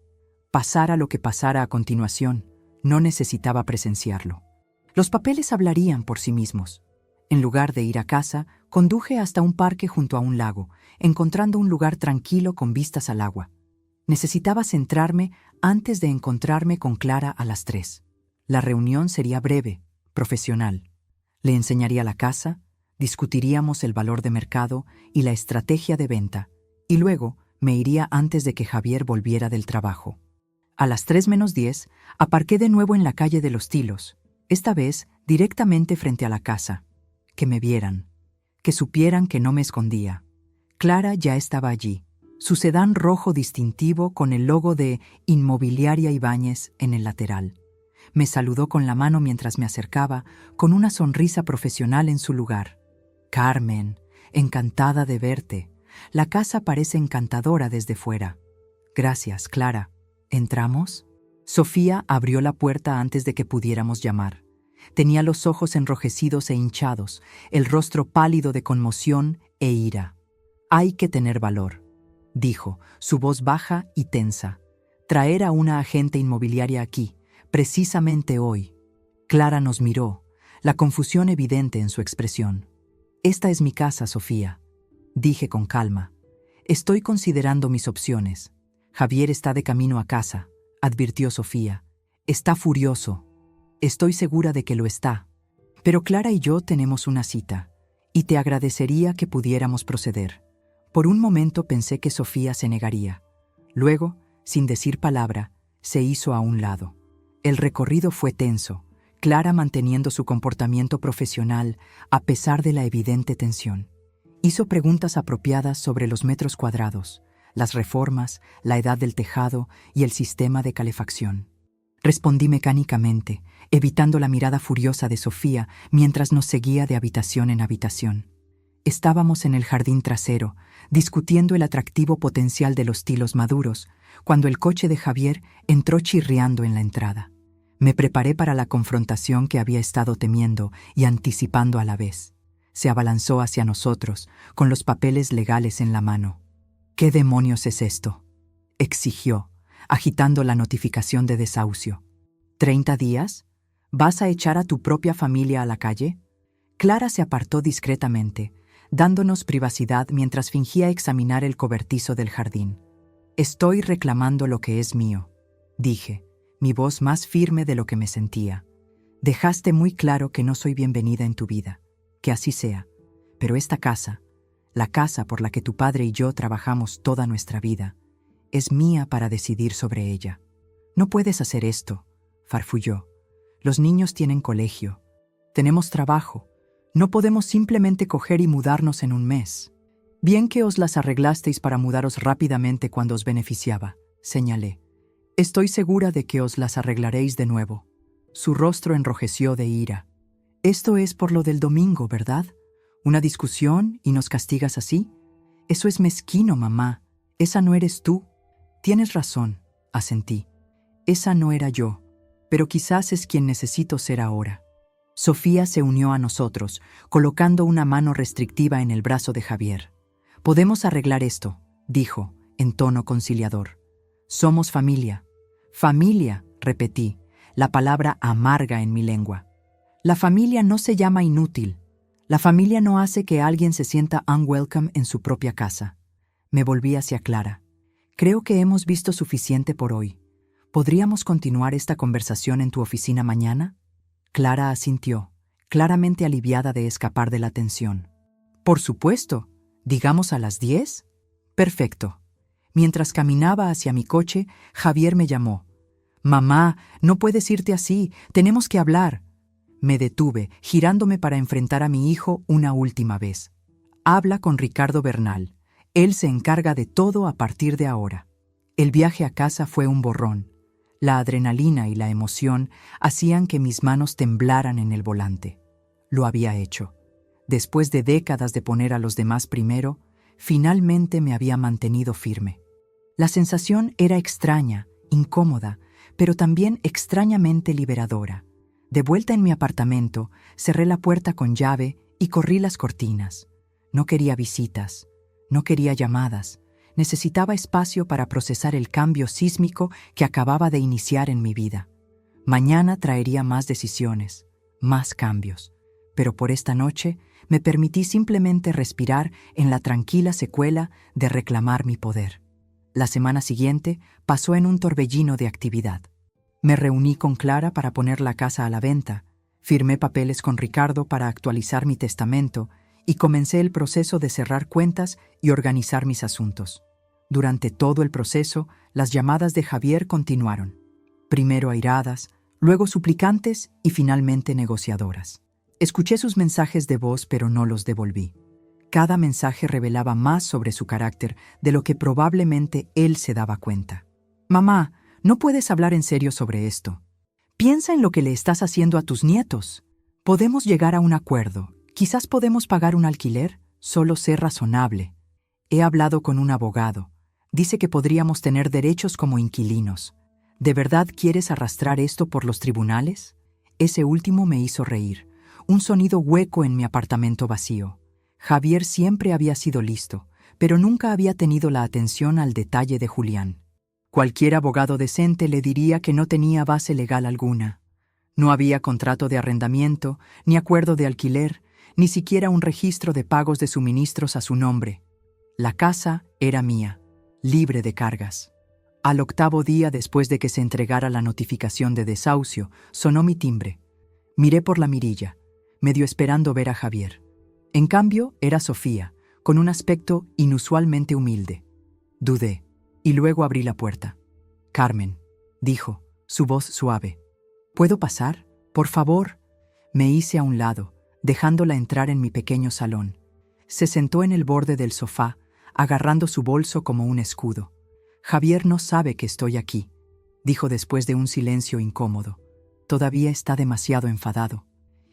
Pasara lo que pasara a continuación, no necesitaba presenciarlo. Los papeles hablarían por sí mismos. En lugar de ir a casa, conduje hasta un parque junto a un lago, encontrando un lugar tranquilo con vistas al agua. Necesitaba centrarme antes de encontrarme con Clara a las 3. La reunión sería breve, profesional. Le enseñaría la casa, discutiríamos el valor de mercado y la estrategia de venta, y luego me iría antes de que Javier volviera del trabajo. A las 3:10 aparqué de nuevo en la calle de los Tilos, esta vez directamente frente a la casa. Que me vieran, que supieran que no me escondía. Clara ya estaba allí, su sedán rojo distintivo con el logo de Inmobiliaria Ibáñez en el lateral. Me saludó con la mano mientras me acercaba, con una sonrisa profesional en su lugar. Carmen, encantada de verte. La casa parece encantadora desde fuera. Gracias, Clara. ¿Entramos? Sofía abrió la puerta antes de que pudiéramos llamar. Tenía los ojos enrojecidos e hinchados, el rostro pálido de conmoción e ira. Hay que tener valor, dijo, su voz baja y tensa. Traer a una agente inmobiliaria aquí, precisamente hoy. Clara nos miró, la confusión evidente en su expresión. Esta es mi casa, Sofía, dije con calma. Estoy considerando mis opciones. Javier está de camino a casa, advirtió Sofía. Está furioso. Estoy segura de que lo está. Pero Clara y yo tenemos una cita, y te agradecería que pudiéramos proceder. Por un momento pensé que Sofía se negaría. Luego, sin decir palabra, se hizo a un lado. El recorrido fue tenso, Clara manteniendo su comportamiento profesional a pesar de la evidente tensión. Hizo preguntas apropiadas sobre los metros cuadrados, las reformas, la edad del tejado y el sistema de calefacción. Respondí mecánicamente, evitando la mirada furiosa de Sofía mientras nos seguía de habitación en habitación. Estábamos en el jardín trasero, discutiendo el atractivo potencial de los tilos maduros, cuando el coche de Javier entró chirriando en la entrada. Me preparé para la confrontación que había estado temiendo y anticipando a la vez. Se abalanzó hacia nosotros, con los papeles legales en la mano. ¿Qué demonios es esto?, exigió, agitando la notificación de desahucio. ¿30 días? ¿Vas a echar a tu propia familia a la calle? Clara se apartó discretamente, dándonos privacidad mientras fingía examinar el cobertizo del jardín. Estoy reclamando lo que es mío, dije, mi voz más firme de lo que me sentía. Dejaste muy claro que no soy bienvenida en tu vida. que así sea. Pero esta casa, la casa por la que tu padre y yo trabajamos toda nuestra vida, es mía para decidir sobre ella. No puedes hacer esto, farfulló. Los niños tienen colegio. Tenemos trabajo. No podemos simplemente coger y mudarnos en un mes. Bien que os las arreglasteis para mudaros rápidamente cuando os beneficiaba, señalé. Estoy segura de que os las arreglaréis de nuevo. Su rostro enrojeció de ira. Esto es por lo del domingo, ¿verdad? ¿Una discusión y nos castigas así? Eso es mezquino, mamá. Esa no eres tú. Tienes razón, asentí. Esa no era yo, pero quizás es quien necesito ser ahora. Sofía se unió a nosotros, colocando una mano restrictiva en el brazo de Javier. Podemos arreglar esto, dijo, en tono conciliador. Somos familia. Familia, repetí, la palabra amarga en mi lengua. La familia no se llama inútil. La familia no hace que alguien se sienta unwelcome en su propia casa. Me volví hacia Clara. Creo que hemos visto suficiente por hoy. ¿Podríamos continuar esta conversación en tu oficina mañana? Clara asintió, claramente aliviada de escapar de la tensión. Por supuesto. ¿Digamos a las 10? Perfecto. Mientras caminaba hacia mi coche, Javier me llamó. Mamá, no puedes irte así, tenemos que hablar. Me detuve, girándome para enfrentar a mi hijo una última vez. Habla con Ricardo Bernal. Él se encarga de todo a partir de ahora. El viaje a casa fue un borrón. La adrenalina y la emoción hacían que mis manos temblaran en el volante. Lo había hecho. Después de décadas de poner a los demás primero, finalmente me había mantenido firme. La sensación era extraña, incómoda, pero también extrañamente liberadora. De vuelta en mi apartamento, cerré la puerta con llave y corrí las cortinas. No quería visitas, no quería llamadas. Necesitaba espacio para procesar el cambio sísmico que acababa de iniciar en mi vida. Mañana traería más decisiones, más cambios. Pero por esta noche me permití simplemente respirar en la tranquila secuela de reclamar mi poder. La semana siguiente pasó en un torbellino de actividad. Me reuní con Clara para poner la casa a la venta, firmé papeles con Ricardo para actualizar mi testamento y comencé el proceso de cerrar cuentas y organizar mis asuntos. Durante todo el proceso, las llamadas de Javier continuaron. Primero airadas, luego suplicantes y finalmente negociadoras. Escuché sus mensajes de voz, pero no los devolví. Cada mensaje revelaba más sobre su carácter de lo que probablemente él se daba cuenta. Mamá, no puedes hablar en serio sobre esto. Piensa en lo que le estás haciendo a tus nietos. Podemos llegar a un acuerdo. Quizás podemos pagar un alquiler. Solo sé razonable. He hablado con un abogado. Dice que podríamos tener derechos como inquilinos. ¿De verdad quieres arrastrar esto por los tribunales? Ese último me hizo reír. Un sonido hueco en mi apartamento vacío. Javier siempre había sido listo, pero nunca había tenido la atención al detalle de Julián. Cualquier abogado decente le diría que no tenía base legal alguna. No había contrato de arrendamiento, ni acuerdo de alquiler, ni siquiera un registro de pagos de suministros a su nombre. La casa era mía, libre de cargas. Al octavo día después de que se entregara la notificación de desahucio, sonó mi timbre. Miré por la mirilla, medio esperando ver a Javier. En cambio, era Sofía, con un aspecto inusualmente humilde. Dudé, y luego abrí la puerta. «Carmen», dijo, su voz suave. «¿Puedo pasar? Por favor». Me hice a un lado, dejándola entrar en mi pequeño salón. Se sentó en el borde del sofá, agarrando su bolso como un escudo. «Javier no sabe que estoy aquí», dijo después de un silencio incómodo. «Todavía está demasiado enfadado».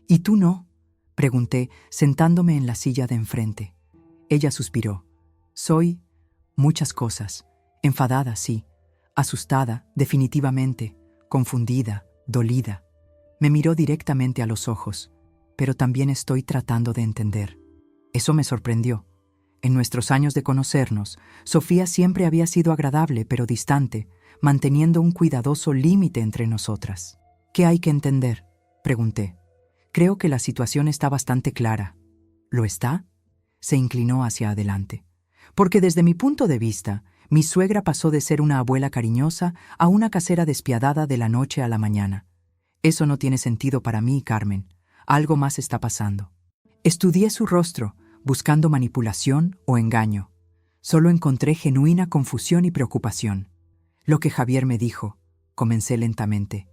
«¿Y tú no?», pregunté, sentándome en la silla de enfrente. Ella suspiró. «Soy muchas cosas. Enfadada, sí. Asustada, definitivamente. Confundida, dolida». Me miró directamente a los ojos, pero también estoy tratando de entender. Eso me sorprendió. En nuestros años de conocernos, Sofía siempre había sido agradable pero distante, manteniendo un cuidadoso límite entre nosotras. «¿Qué hay que entender?», pregunté. «Creo que la situación está bastante clara». «¿Lo está?», se inclinó hacia adelante. «Porque desde mi punto de vista, mi suegra pasó de ser una abuela cariñosa a una casera despiadada de la noche a la mañana. Eso no tiene sentido para mí, Carmen. Algo más está pasando». Estudié su rostro, buscando manipulación o engaño. Solo encontré genuina confusión y preocupación. Lo que Javier me dijo, comencé lentamente,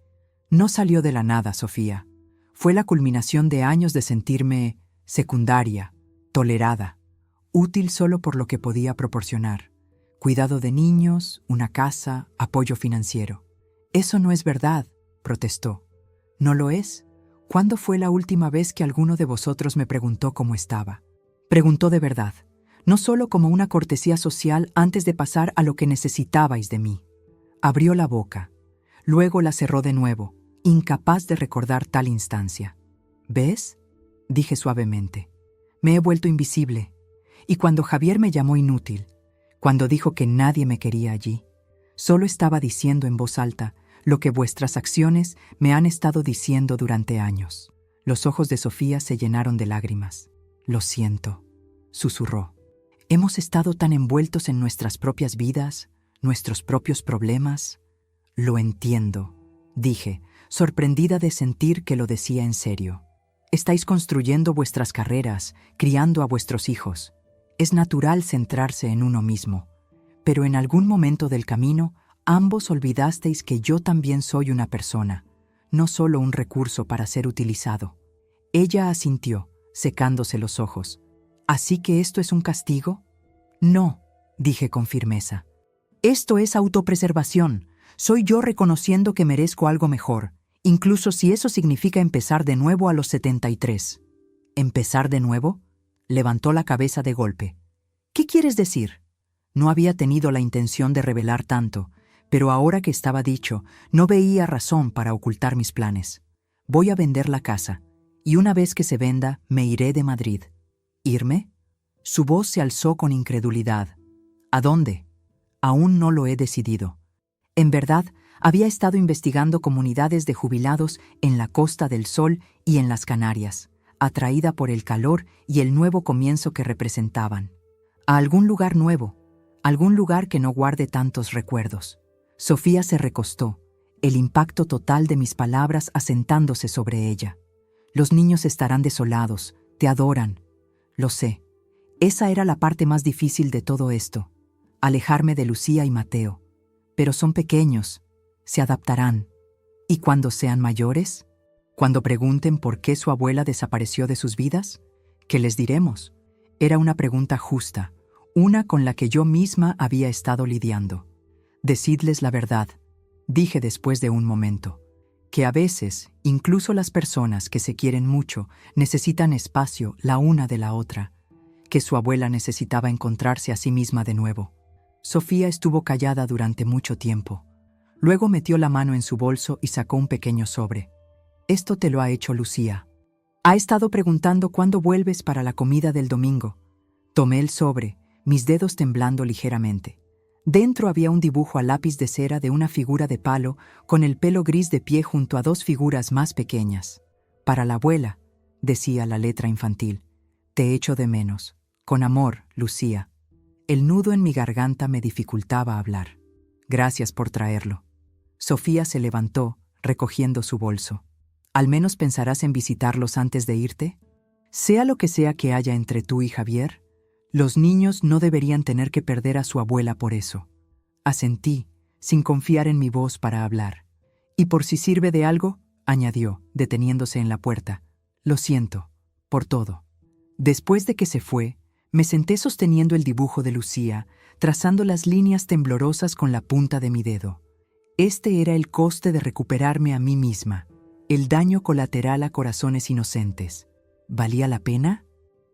no salió de la nada, Sofía. Fue la culminación de años de sentirme secundaria, tolerada, útil solo por lo que podía proporcionar. Cuidado de niños, una casa, apoyo financiero. Eso no es verdad, protestó. ¿No lo es? ¿Cuándo fue la última vez que alguno de vosotros me preguntó cómo estaba? Preguntó de verdad, no solo como una cortesía social antes de pasar a lo que necesitabais de mí. Abrió la boca, luego la cerró de nuevo, incapaz de recordar tal instancia. ¿Ves?, dije suavemente. Me he vuelto invisible. Y cuando Javier me llamó inútil, cuando dijo que nadie me quería allí, solo estaba diciendo en voz alta lo que vuestras acciones me han estado diciendo durante años. Los ojos de Sofía se llenaron de lágrimas. Lo siento, susurró. Hemos estado tan envueltos en nuestras propias vidas, nuestros propios problemas. Lo entiendo, dije, sorprendida de sentir que lo decía en serio. Estáis construyendo vuestras carreras, criando a vuestros hijos. Es natural centrarse en uno mismo, pero en algún momento del camino, ambos olvidasteis que yo también soy una persona, no solo un recurso para ser utilizado. Ella asintió, secándose los ojos. ¿Así que esto es un castigo? No, dije con firmeza. Esto es autopreservación. Soy yo reconociendo que merezco algo mejor, incluso si eso significa empezar de nuevo a los 73. ¿Empezar de nuevo? Levantó la cabeza de golpe. ¿Qué quieres decir? No había tenido la intención de revelar tanto, pero ahora que estaba dicho, no veía razón para ocultar mis planes. Voy a vender la casa, y una vez que se venda, me iré de Madrid. ¿Irme? Su voz se alzó con incredulidad. ¿A dónde? Aún no lo he decidido. En verdad, había estado investigando comunidades de jubilados en la Costa del Sol y en las Canarias, atraída por el calor y el nuevo comienzo que representaban. A algún lugar nuevo, algún lugar que no guarde tantos recuerdos. Sofía se recostó, el impacto total de mis palabras asentándose sobre ella. Los niños estarán desolados, te adoran. Lo sé. Esa era la parte más difícil de todo esto, alejarme de Lucía y Mateo. Pero son pequeños, se adaptarán. ¿Y cuando sean mayores? ¿Cuando pregunten por qué su abuela desapareció de sus vidas? ¿Qué les diremos? Era una pregunta justa, una con la que yo misma había estado lidiando. Decidles la verdad, dije después de un momento, que a veces, incluso las personas que se quieren mucho, necesitan espacio la una de la otra, que su abuela necesitaba encontrarse a sí misma de nuevo. Sofía estuvo callada durante mucho tiempo. Luego metió la mano en su bolso y sacó un pequeño sobre. Esto te lo ha hecho Lucía. Ha estado preguntando cuándo vuelves para la comida del domingo. Tomé el sobre, mis dedos temblando ligeramente. Dentro había un dibujo a lápiz de cera de una figura de palo con el pelo gris de pie junto a dos figuras más pequeñas. Para la abuela, decía la letra infantil. Te echo de menos. Con amor, Lucía. El nudo en mi garganta me dificultaba hablar. Gracias por traerlo. Sofía se levantó, recogiendo su bolso. ¿Al menos pensarás en visitarlos antes de irte? Sea lo que sea que haya entre tú y Javier, los niños no deberían tener que perder a su abuela por eso. Asentí, sin confiar en mi voz para hablar. Y por si sirve de algo, añadió, deteniéndose en la puerta. Lo siento, por todo. Después de que se fue, me senté sosteniendo el dibujo de Lucía, trazando las líneas temblorosas con la punta de mi dedo. Este era el coste de recuperarme a mí misma, el daño colateral a corazones inocentes. ¿Valía la pena?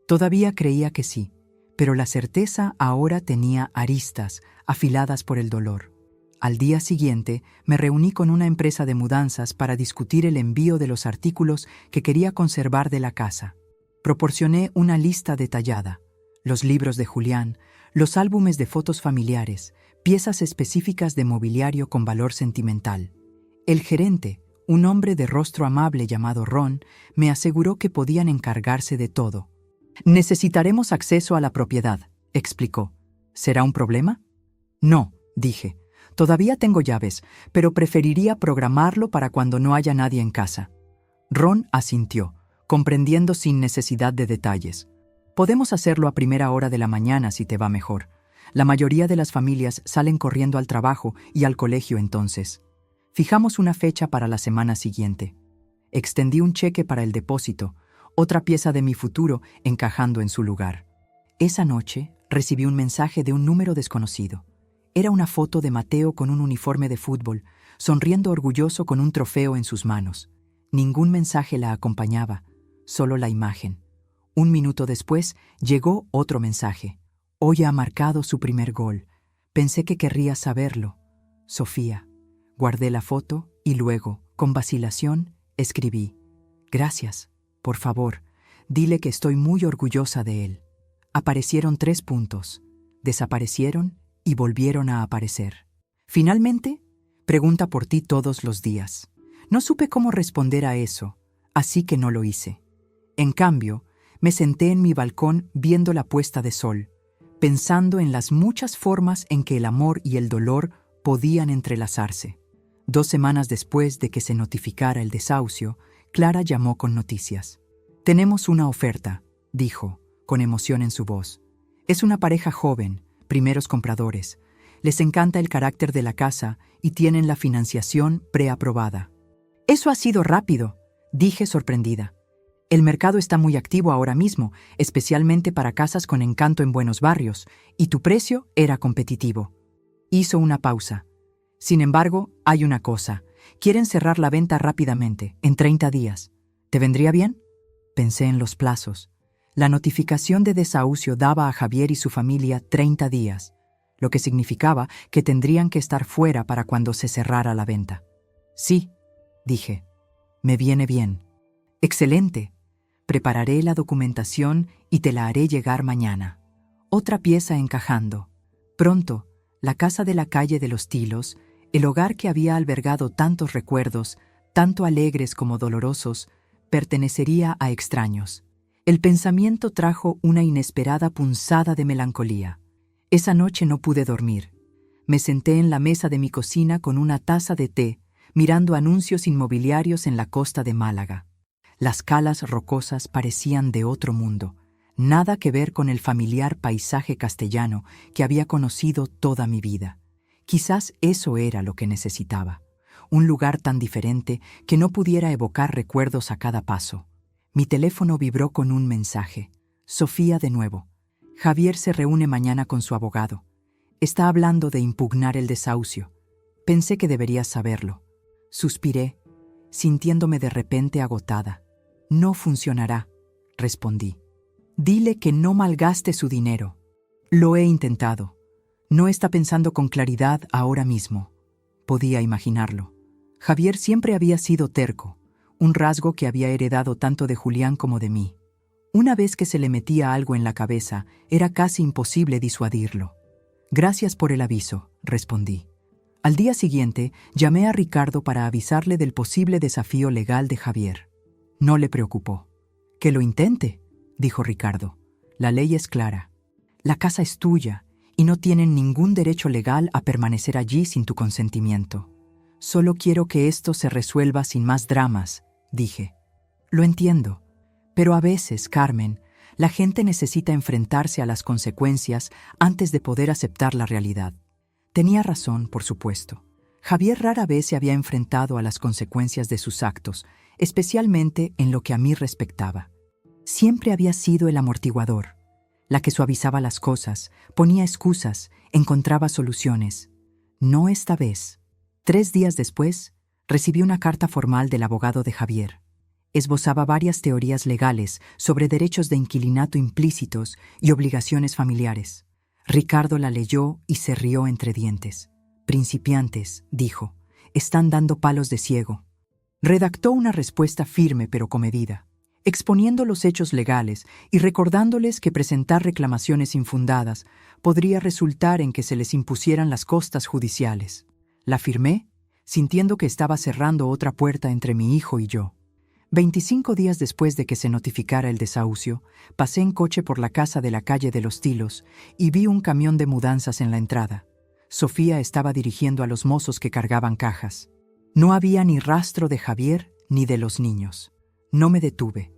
Todavía creía que sí, pero la certeza ahora tenía aristas, afiladas por el dolor. Al día siguiente, me reuní con una empresa de mudanzas para discutir el envío de los artículos que quería conservar de la casa. Proporcioné una lista detallada: los libros de Julián, los álbumes de fotos familiares, piezas específicas de mobiliario con valor sentimental. El gerente, un hombre de rostro amable llamado Ron, me aseguró que podían encargarse de todo. Necesitaremos acceso a la propiedad, explicó. ¿Será un problema? No, dije. Todavía tengo llaves, pero preferiría programarlo para cuando no haya nadie en casa. Ron asintió, comprendiendo sin necesidad de detalles. Podemos hacerlo a primera hora de la mañana si te va mejor. La mayoría de las familias salen corriendo al trabajo y al colegio entonces. Fijamos una fecha para la semana siguiente. Extendí un cheque para el depósito, otra pieza de mi futuro encajando en su lugar. Esa noche recibí un mensaje de un número desconocido. Era una foto de Mateo con un uniforme de fútbol, sonriendo orgulloso con un trofeo en sus manos. Ningún mensaje la acompañaba, solo la imagen. Un minuto después llegó otro mensaje. Hoy ha marcado su primer gol. Pensé que querría saberlo. Sofía. Guardé la foto y luego, con vacilación, escribí: Gracias, por favor, dile que estoy muy orgullosa de él. Aparecieron 3 puntos. Desaparecieron y volvieron a aparecer. Finalmente, pregunta por ti todos los días. No supe cómo responder a eso, así que no lo hice. En cambio, me senté en mi balcón viendo la puesta de sol, pensando en las muchas formas en que el amor y el dolor podían entrelazarse. 2 semanas después de que se notificara el desahucio, Clara llamó con noticias. Tenemos una oferta, dijo, con emoción en su voz. Es una pareja joven, primeros compradores. Les encanta el carácter de la casa y tienen la financiación preaprobada. Eso ha sido rápido, dije sorprendida. El mercado está muy activo ahora mismo, especialmente para casas con encanto en buenos barrios, y tu precio era competitivo. Hizo una pausa. Sin embargo, hay una cosa. Quieren cerrar la venta rápidamente, en 30 días. ¿Te vendría bien? Pensé en los plazos. La notificación de desahucio daba a Javier y su familia 30 días, lo que significaba que tendrían que estar fuera para cuando se cerrara la venta. Sí, dije. Me viene bien. Excelente. Prepararé la documentación y te la haré llegar mañana. Otra pieza encajando. Pronto, la casa de la calle de los Tilos, el hogar que había albergado tantos recuerdos, tanto alegres como dolorosos, pertenecería a extraños. El pensamiento trajo una inesperada punzada de melancolía. Esa noche no pude dormir. Me senté en la mesa de mi cocina con una taza de té, mirando anuncios inmobiliarios en la costa de Málaga. Las calas rocosas parecían de otro mundo, nada que ver con el familiar paisaje castellano que había conocido toda mi vida. Quizás eso era lo que necesitaba, un lugar tan diferente que no pudiera evocar recuerdos a cada paso. Mi teléfono vibró con un mensaje. Sofía de nuevo. Javier se reúne mañana con su abogado. Está hablando de impugnar el desahucio. Pensé que deberías saberlo. Suspiré, sintiéndome de repente agotada. No funcionará, respondí. Dile que no malgaste su dinero. Lo he intentado. No está pensando con claridad ahora mismo. Podía imaginarlo. Javier siempre había sido terco, un rasgo que había heredado tanto de Julián como de mí. Una vez que se le metía algo en la cabeza, era casi imposible disuadirlo. Gracias por el aviso, respondí. Al día siguiente, llamé a Ricardo para avisarle del posible desafío legal de Javier. No le preocupó. «Que lo intente», dijo Ricardo. «La ley es clara. La casa es tuya y no tienen ningún derecho legal a permanecer allí sin tu consentimiento. Solo quiero que esto se resuelva sin más dramas», dije. «Lo entiendo, pero a veces, Carmen, la gente necesita enfrentarse a las consecuencias antes de poder aceptar la realidad». Tenía razón, por supuesto. Javier rara vez se había enfrentado a las consecuencias de sus actos, especialmente en lo que a mí respectaba. Siempre había sido el amortiguador, la que suavizaba las cosas, ponía excusas, encontraba soluciones. No esta vez. 3 días después, recibí una carta formal del abogado de Javier. Esbozaba varias teorías legales sobre derechos de inquilinato implícitos y obligaciones familiares. Ricardo la leyó y se rió entre dientes. «Principiantes», dijo, «están dando palos de ciego». Redactó una respuesta firme pero comedida, exponiendo los hechos legales y recordándoles que presentar reclamaciones infundadas podría resultar en que se les impusieran las costas judiciales. La firmé, sintiendo que estaba cerrando otra puerta entre mi hijo y yo. 25 días después de que se notificara el desahucio, pasé en coche por la casa de la calle de los Tilos y vi un camión de mudanzas en la entrada. Sofía estaba dirigiendo a los mozos que cargaban cajas. No había ni rastro de Javier ni de los niños. No me detuve.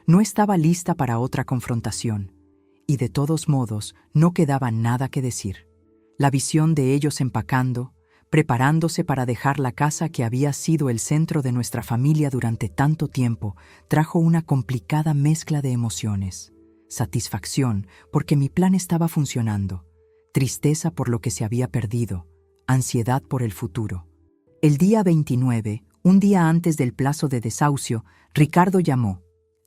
No estaba lista para otra confrontación, y de todos modos no quedaba nada que decir. La visión de ellos empacando, preparándose para dejar la casa que había sido el centro de nuestra familia durante tanto tiempo, trajo una complicada mezcla de emociones. Satisfacción porque mi plan estaba funcionando, tristeza por lo que se había perdido, ansiedad por el futuro. El día 29, un día antes del plazo de desahucio, Ricardo llamó.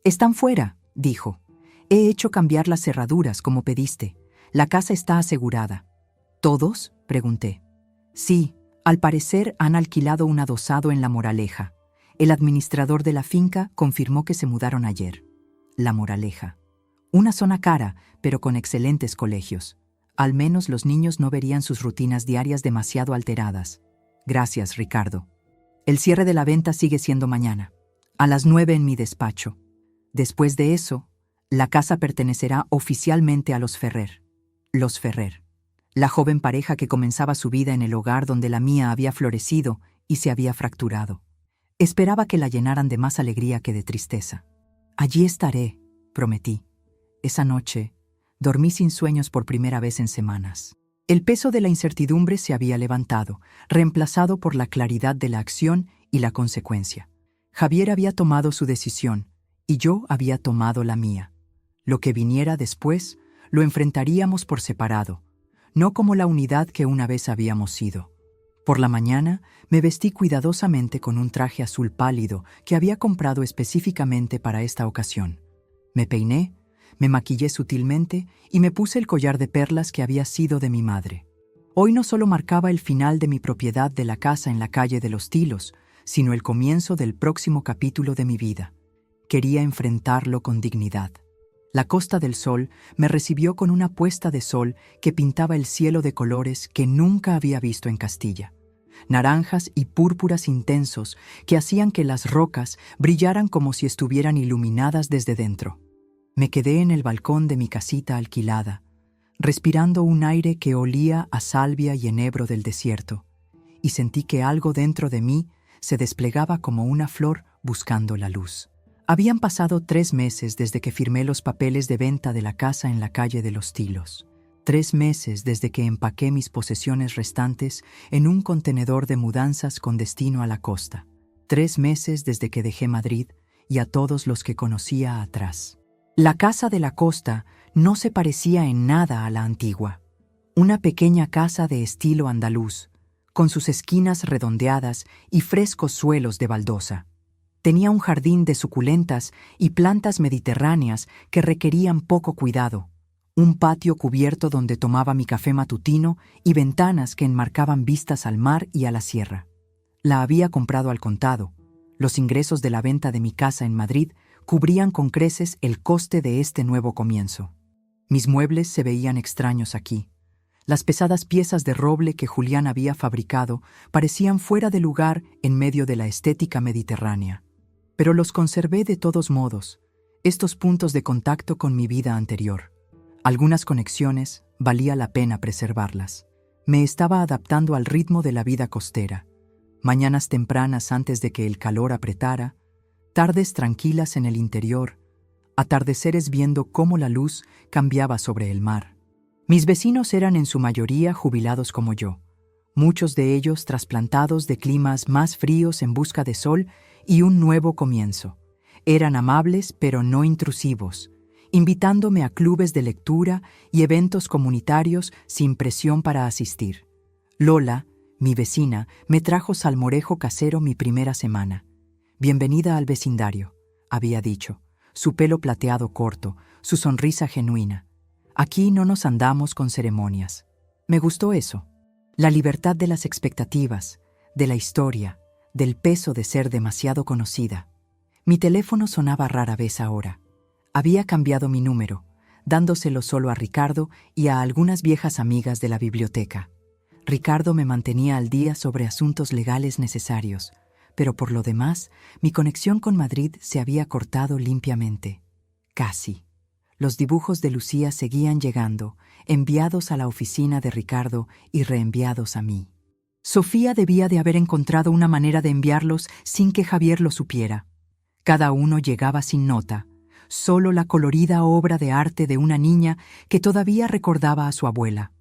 «Están fuera», dijo. «He hecho cambiar las cerraduras como pediste. La casa está asegurada». «¿Todos?», pregunté. «Sí, al parecer han alquilado un adosado en La Moraleja. El administrador de la finca confirmó que se mudaron ayer». La Moraleja. Una zona cara, pero con excelentes colegios. Al menos los niños no verían sus rutinas diarias demasiado alteradas. «Gracias, Ricardo. El cierre de la venta sigue siendo mañana, a las 9 en mi despacho. Después de eso, la casa pertenecerá oficialmente a los Ferrer». Los Ferrer, la joven pareja que comenzaba su vida en el hogar donde la mía había florecido y se había fracturado. Esperaba que la llenaran de más alegría que de tristeza. «Allí estaré», prometí. Esa noche, dormí sin sueños por primera vez en semanas. El peso de la incertidumbre se había levantado, reemplazado por la claridad de la acción y la consecuencia. Javier había tomado su decisión, y yo había tomado la mía. Lo que viniera después, lo enfrentaríamos por separado, no como la unidad que una vez habíamos sido. Por la mañana, me vestí cuidadosamente con un traje azul pálido que había comprado específicamente para esta ocasión. Me peiné, me maquillé sutilmente y me puse el collar de perlas que había sido de mi madre. Hoy no solo marcaba el final de mi propiedad de la casa en la calle de los Tilos, sino el comienzo del próximo capítulo de mi vida. Quería enfrentarlo con dignidad. La Costa del Sol me recibió con una puesta de sol que pintaba el cielo de colores que nunca había visto en Castilla. Naranjas y púrpuras intensos que hacían que las rocas brillaran como si estuvieran iluminadas desde dentro. Me quedé en el balcón de mi casita alquilada, respirando un aire que olía a salvia y enebro del desierto, y sentí que algo dentro de mí se desplegaba como una flor buscando la luz. Habían pasado 3 meses desde que firmé los papeles de venta de la casa en la calle de los Tilos. 3 meses desde que empaqué mis posesiones restantes en un contenedor de mudanzas con destino a la costa. 3 meses desde que dejé Madrid y a todos los que conocía atrás. La casa de la costa no se parecía en nada a la antigua. Una pequeña casa de estilo andaluz, con sus esquinas redondeadas y frescos suelos de baldosa. Tenía un jardín de suculentas y plantas mediterráneas que requerían poco cuidado, un patio cubierto donde tomaba mi café matutino y ventanas que enmarcaban vistas al mar y a la sierra. La había comprado al contado. Los ingresos de la venta de mi casa en Madrid cubrían con creces el coste de este nuevo comienzo. Mis muebles se veían extraños aquí. Las pesadas piezas de roble que Julián había fabricado parecían fuera de lugar en medio de la estética mediterránea. Pero los conservé de todos modos, estos puntos de contacto con mi vida anterior. Algunas conexiones valía la pena preservarlas. Me estaba adaptando al ritmo de la vida costera. Mañanas tempranas antes de que el calor apretara, tardes tranquilas en el interior, atardeceres viendo cómo la luz cambiaba sobre el mar. Mis vecinos eran en su mayoría jubilados como yo, muchos de ellos trasplantados de climas más fríos en busca de sol y un nuevo comienzo. Eran amables pero no intrusivos, invitándome a clubes de lectura y eventos comunitarios sin presión para asistir. Lola, mi vecina, me trajo salmorejo casero mi primera semana. «Bienvenida al vecindario», había dicho, su pelo plateado corto, su sonrisa genuina. «Aquí no nos andamos con ceremonias». Me gustó eso. La libertad de las expectativas, de la historia, del peso de ser demasiado conocida. Mi teléfono sonaba rara vez ahora. Había cambiado mi número, dándoselo solo a Ricardo y a algunas viejas amigas de la biblioteca. Ricardo me mantenía al día sobre asuntos legales necesarios, pero por lo demás, mi conexión con Madrid se había cortado limpiamente. Casi. Los dibujos de Lucía seguían llegando, enviados a la oficina de Ricardo y reenviados a mí. Sofía debía de haber encontrado una manera de enviarlos sin que Javier lo supiera. Cada uno llegaba sin nota, solo la colorida obra de arte de una niña que todavía recordaba a su abuela.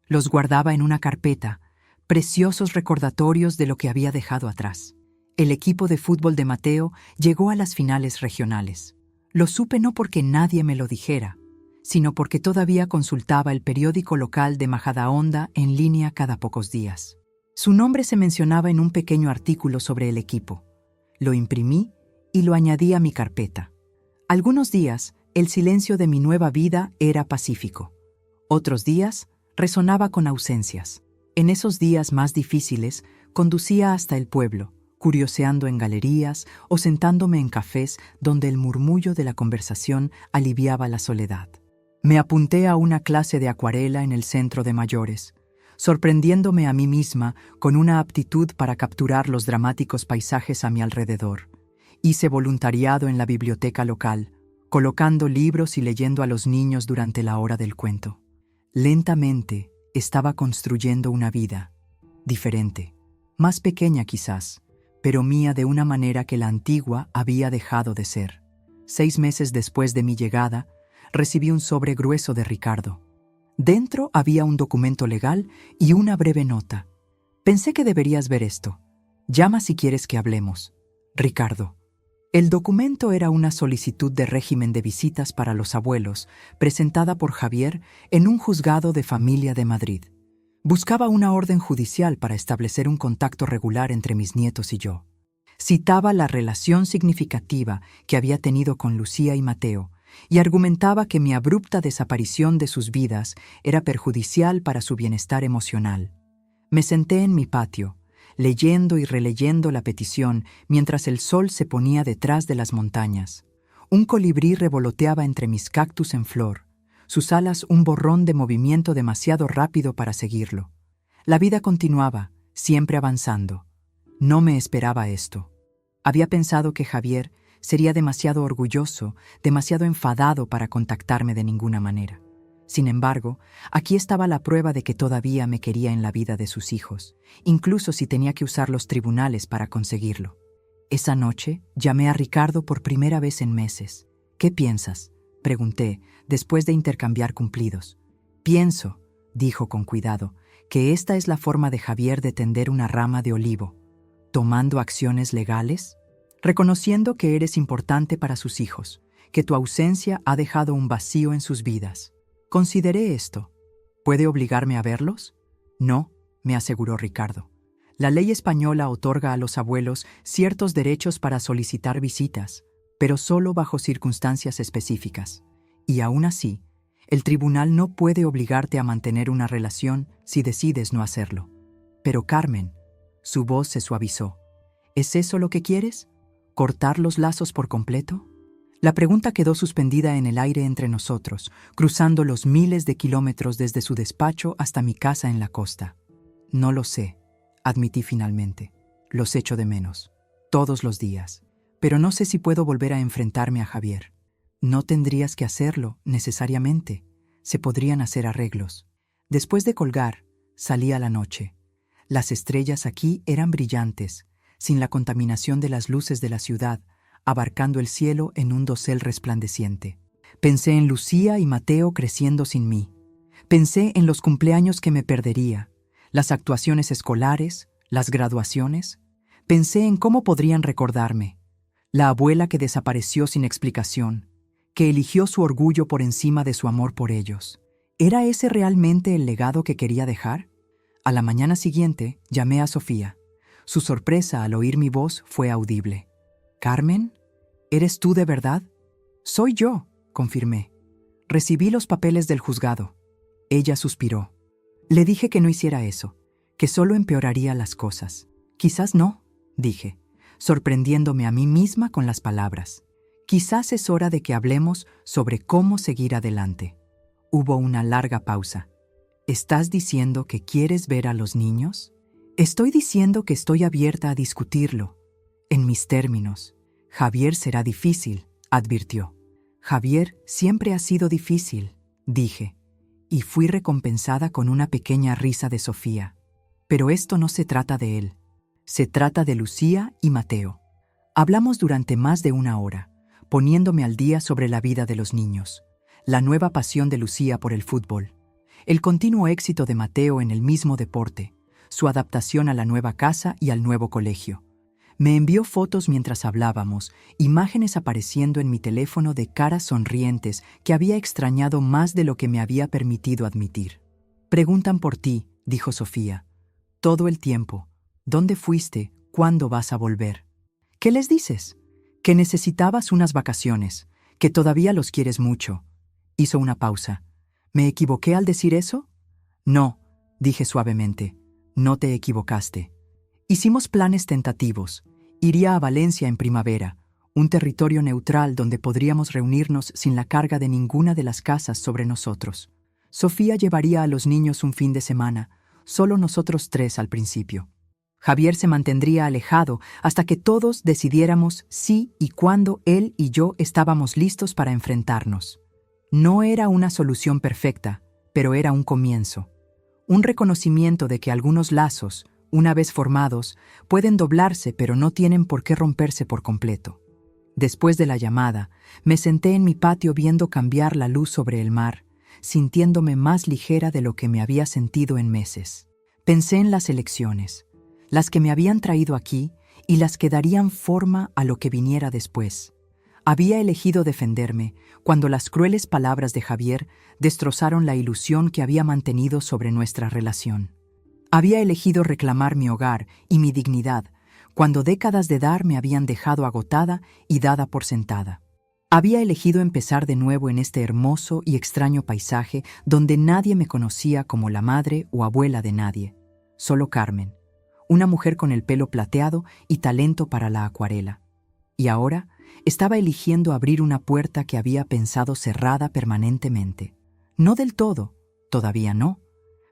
Los guardaba en una carpeta, preciosos recordatorios de lo que había dejado atrás. El equipo de fútbol de Mateo llegó a las finales regionales. Lo supe no porque nadie me lo dijera, sino porque todavía consultaba el periódico local de Majadahonda en línea cada pocos días. Su nombre se mencionaba en un pequeño artículo sobre el equipo. Lo imprimí y lo añadí a mi carpeta. Algunos días, el silencio de mi nueva vida era pacífico. Otros días, resonaba con ausencias. En esos días más difíciles, conducía hasta el pueblo, curioseando en galerías o sentándome en cafés donde el murmullo de la conversación aliviaba la soledad. Me apunté a una clase de acuarela en el centro de mayores, sorprendiéndome a mí misma con una aptitud para capturar los dramáticos paisajes a mi alrededor. Hice voluntariado en la biblioteca local, colocando libros y leyendo a los niños durante la hora del cuento. Lentamente estaba construyendo una vida, diferente, más pequeña quizás, pero mía de una manera que la antigua había dejado de ser. 6 meses después de mi llegada, recibí un sobre grueso de Ricardo. Dentro había un documento legal y una breve nota. Pensé que deberías ver esto. Llama si quieres que hablemos. Ricardo. El documento era una solicitud de régimen de visitas para los abuelos, presentada por Javier en un juzgado de familia de Madrid. Buscaba una orden judicial para establecer un contacto regular entre mis nietos y yo. Citaba la relación significativa que había tenido con Lucía y Mateo, y argumentaba que mi abrupta desaparición de sus vidas era perjudicial para su bienestar emocional. Me senté en mi patio, leyendo y releyendo la petición mientras el sol se ponía detrás de las montañas. Un colibrí revoloteaba entre mis cactus en flor, sus alas un borrón de movimiento demasiado rápido para seguirlo. La vida continuaba, siempre avanzando. No me esperaba esto. Había pensado que Javier sería demasiado orgulloso, demasiado enfadado para contactarme de ninguna manera. Sin embargo, aquí estaba la prueba de que todavía me quería en la vida de sus hijos, incluso si tenía que usar los tribunales para conseguirlo. Esa noche llamé a Ricardo por primera vez en meses. ¿Qué piensas?, pregunté, después de intercambiar cumplidos. Pienso, dijo con cuidado, que esta es la forma de Javier de tender una rama de olivo. ¿Tomando acciones legales? Reconociendo que eres importante para sus hijos, que tu ausencia ha dejado un vacío en sus vidas. Consideré esto. ¿Puede obligarme a verlos? No, me aseguró Ricardo. La ley española otorga a los abuelos ciertos derechos para solicitar visitas, pero solo bajo circunstancias específicas. Y aún así, el tribunal no puede obligarte a mantener una relación si decides no hacerlo. Pero Carmen, su voz se suavizó. ¿Es eso lo que quieres? ¿Cortar los lazos por completo? La pregunta quedó suspendida en el aire entre nosotros, cruzando los miles de kilómetros desde su despacho hasta mi casa en la costa. No lo sé, admití finalmente. Los echo de menos, todos los días. Pero no sé si puedo volver a enfrentarme a Javier. No tendrías que hacerlo, necesariamente. Se podrían hacer arreglos. Después de colgar, salí a la noche. Las estrellas aquí eran brillantes, sin la contaminación de las luces de la ciudad, abarcando el cielo en un dosel resplandeciente. Pensé en Lucía y Mateo creciendo sin mí. Pensé en los cumpleaños que me perdería, las actuaciones escolares, las graduaciones. Pensé en cómo podrían recordarme. La abuela que desapareció sin explicación, que eligió su orgullo por encima de su amor por ellos. ¿Era ese realmente el legado que quería dejar? A la mañana siguiente llamé a Sofía. Su sorpresa al oír mi voz fue audible. «¿Carmen? ¿Eres tú de verdad?» «Soy yo», confirmé. «Recibí los papeles del juzgado». Ella suspiró. Le dije que no hiciera eso, que solo empeoraría las cosas. «Quizás no», dije, sorprendiéndome a mí misma con las palabras. «Quizás es hora de que hablemos sobre cómo seguir adelante». Hubo una larga pausa. «¿Estás diciendo que quieres ver a los niños?» «Estoy diciendo que estoy abierta a discutirlo. En mis términos. Javier será difícil», advirtió. «Javier siempre ha sido difícil», dije, y fui recompensada con una pequeña risa de Sofía. Pero esto no se trata de él. Se trata de Lucía y Mateo. Hablamos durante más de 1 hora, poniéndome al día sobre la vida de los niños, la nueva pasión de Lucía por el fútbol, el continuo éxito de Mateo en el mismo deporte, su adaptación a la nueva casa y al nuevo colegio. Me envió fotos mientras hablábamos, imágenes apareciendo en mi teléfono de caras sonrientes que había extrañado más de lo que me había permitido admitir. Preguntan por ti, dijo Sofía. Todo el tiempo. ¿Dónde fuiste? ¿Cuándo vas a volver? ¿Qué les dices? Que necesitabas unas vacaciones, que todavía los quieres mucho. Hizo una pausa. ¿Me equivoqué al decir eso? No, dije suavemente. No te equivocaste. Hicimos planes tentativos. Iría a Valencia en primavera, un territorio neutral donde podríamos reunirnos sin la carga de ninguna de las casas sobre nosotros. Sofía llevaría a los niños un fin de semana, solo nosotros tres al principio. Javier se mantendría alejado hasta que todos decidiéramos si y cuándo él y yo estábamos listos para enfrentarnos. No era una solución perfecta, pero era un comienzo. Un reconocimiento de que algunos lazos, una vez formados, pueden doblarse pero no tienen por qué romperse por completo. Después de la llamada, me senté en mi patio viendo cambiar la luz sobre el mar, sintiéndome más ligera de lo que me había sentido en meses. Pensé en las elecciones, las que me habían traído aquí y las que darían forma a lo que viniera después. Había elegido defenderme cuando las crueles palabras de Javier destrozaron la ilusión que había mantenido sobre nuestra relación. Había elegido reclamar mi hogar y mi dignidad cuando décadas de dar me habían dejado agotada y dada por sentada. Había elegido empezar de nuevo en este hermoso y extraño paisaje donde nadie me conocía como la madre o abuela de nadie, solo Carmen, una mujer con el pelo plateado y talento para la acuarela. Y ahora estaba eligiendo abrir una puerta que había pensado cerrada permanentemente. No del todo, todavía no,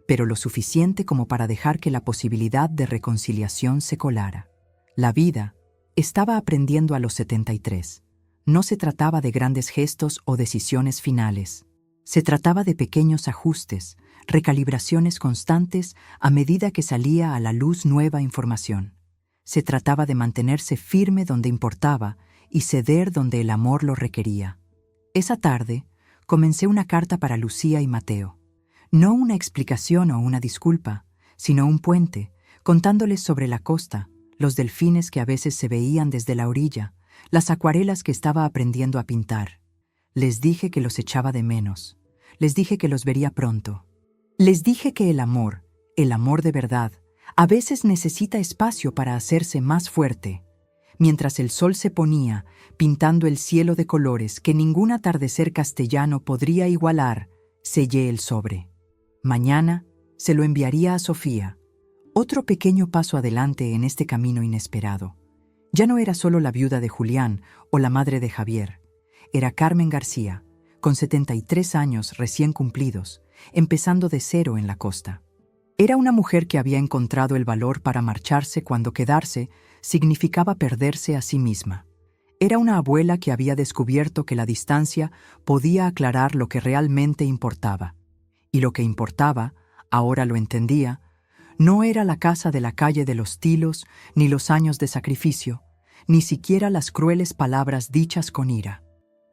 pero lo suficiente como para dejar que la posibilidad de reconciliación se colara. La vida estaba aprendiendo a los 73. No se trataba de grandes gestos o decisiones finales. Se trataba de pequeños ajustes, recalibraciones constantes a medida que salía a la luz nueva información. Se trataba de mantenerse firme donde importaba y ceder donde el amor lo requería. Esa tarde, comencé una carta para Lucía y Mateo. No una explicación o una disculpa, sino un puente, contándoles sobre la costa, los delfines que a veces se veían desde la orilla, las acuarelas que estaba aprendiendo a pintar. Les dije que los echaba de menos. Les dije que los vería pronto. Les dije que el amor de verdad, a veces necesita espacio para hacerse más fuerte. Mientras el sol se ponía, pintando el cielo de colores que ningún atardecer castellano podría igualar, sellé el sobre. Mañana se lo enviaría a Sofía. Otro pequeño paso adelante en este camino inesperado. Ya no era solo la viuda de Julián o la madre de Javier. Era Carmen García, con 73 años recién cumplidos, empezando de cero en la costa. Era una mujer que había encontrado el valor para marcharse cuando quedarse significaba perderse a sí misma. Era una abuela que había descubierto que la distancia podía aclarar lo que realmente importaba. Y lo que importaba, ahora lo entendía, no era la casa de la calle de los Tilos, ni los años de sacrificio, ni siquiera las crueles palabras dichas con ira.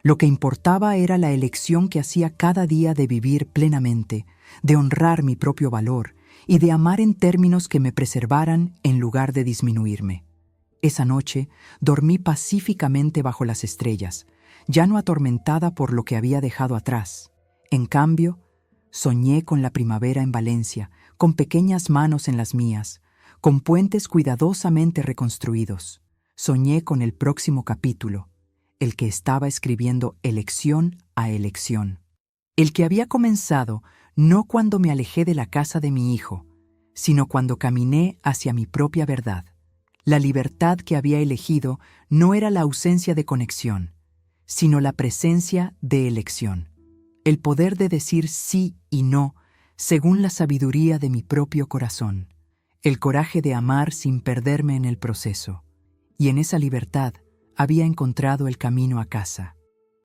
Lo que importaba era la elección que hacía cada día de vivir plenamente, de honrar mi propio valor y de amar en términos que me preservaran en lugar de disminuirme. Esa noche dormí pacíficamente bajo las estrellas, ya no atormentada por lo que había dejado atrás. En cambio, soñé con la primavera en Valencia, con pequeñas manos en las mías, con puentes cuidadosamente reconstruidos. Soñé con el próximo capítulo, el que estaba escribiendo elección a elección. El que había comenzado no cuando me alejé de la casa de mi hijo, sino cuando caminé hacia mi propia verdad. La libertad que había elegido no era la ausencia de conexión, sino la presencia de elección. El poder de decir sí y no según la sabiduría de mi propio corazón. El coraje de amar sin perderme en el proceso. Y en esa libertad había encontrado el camino a casa.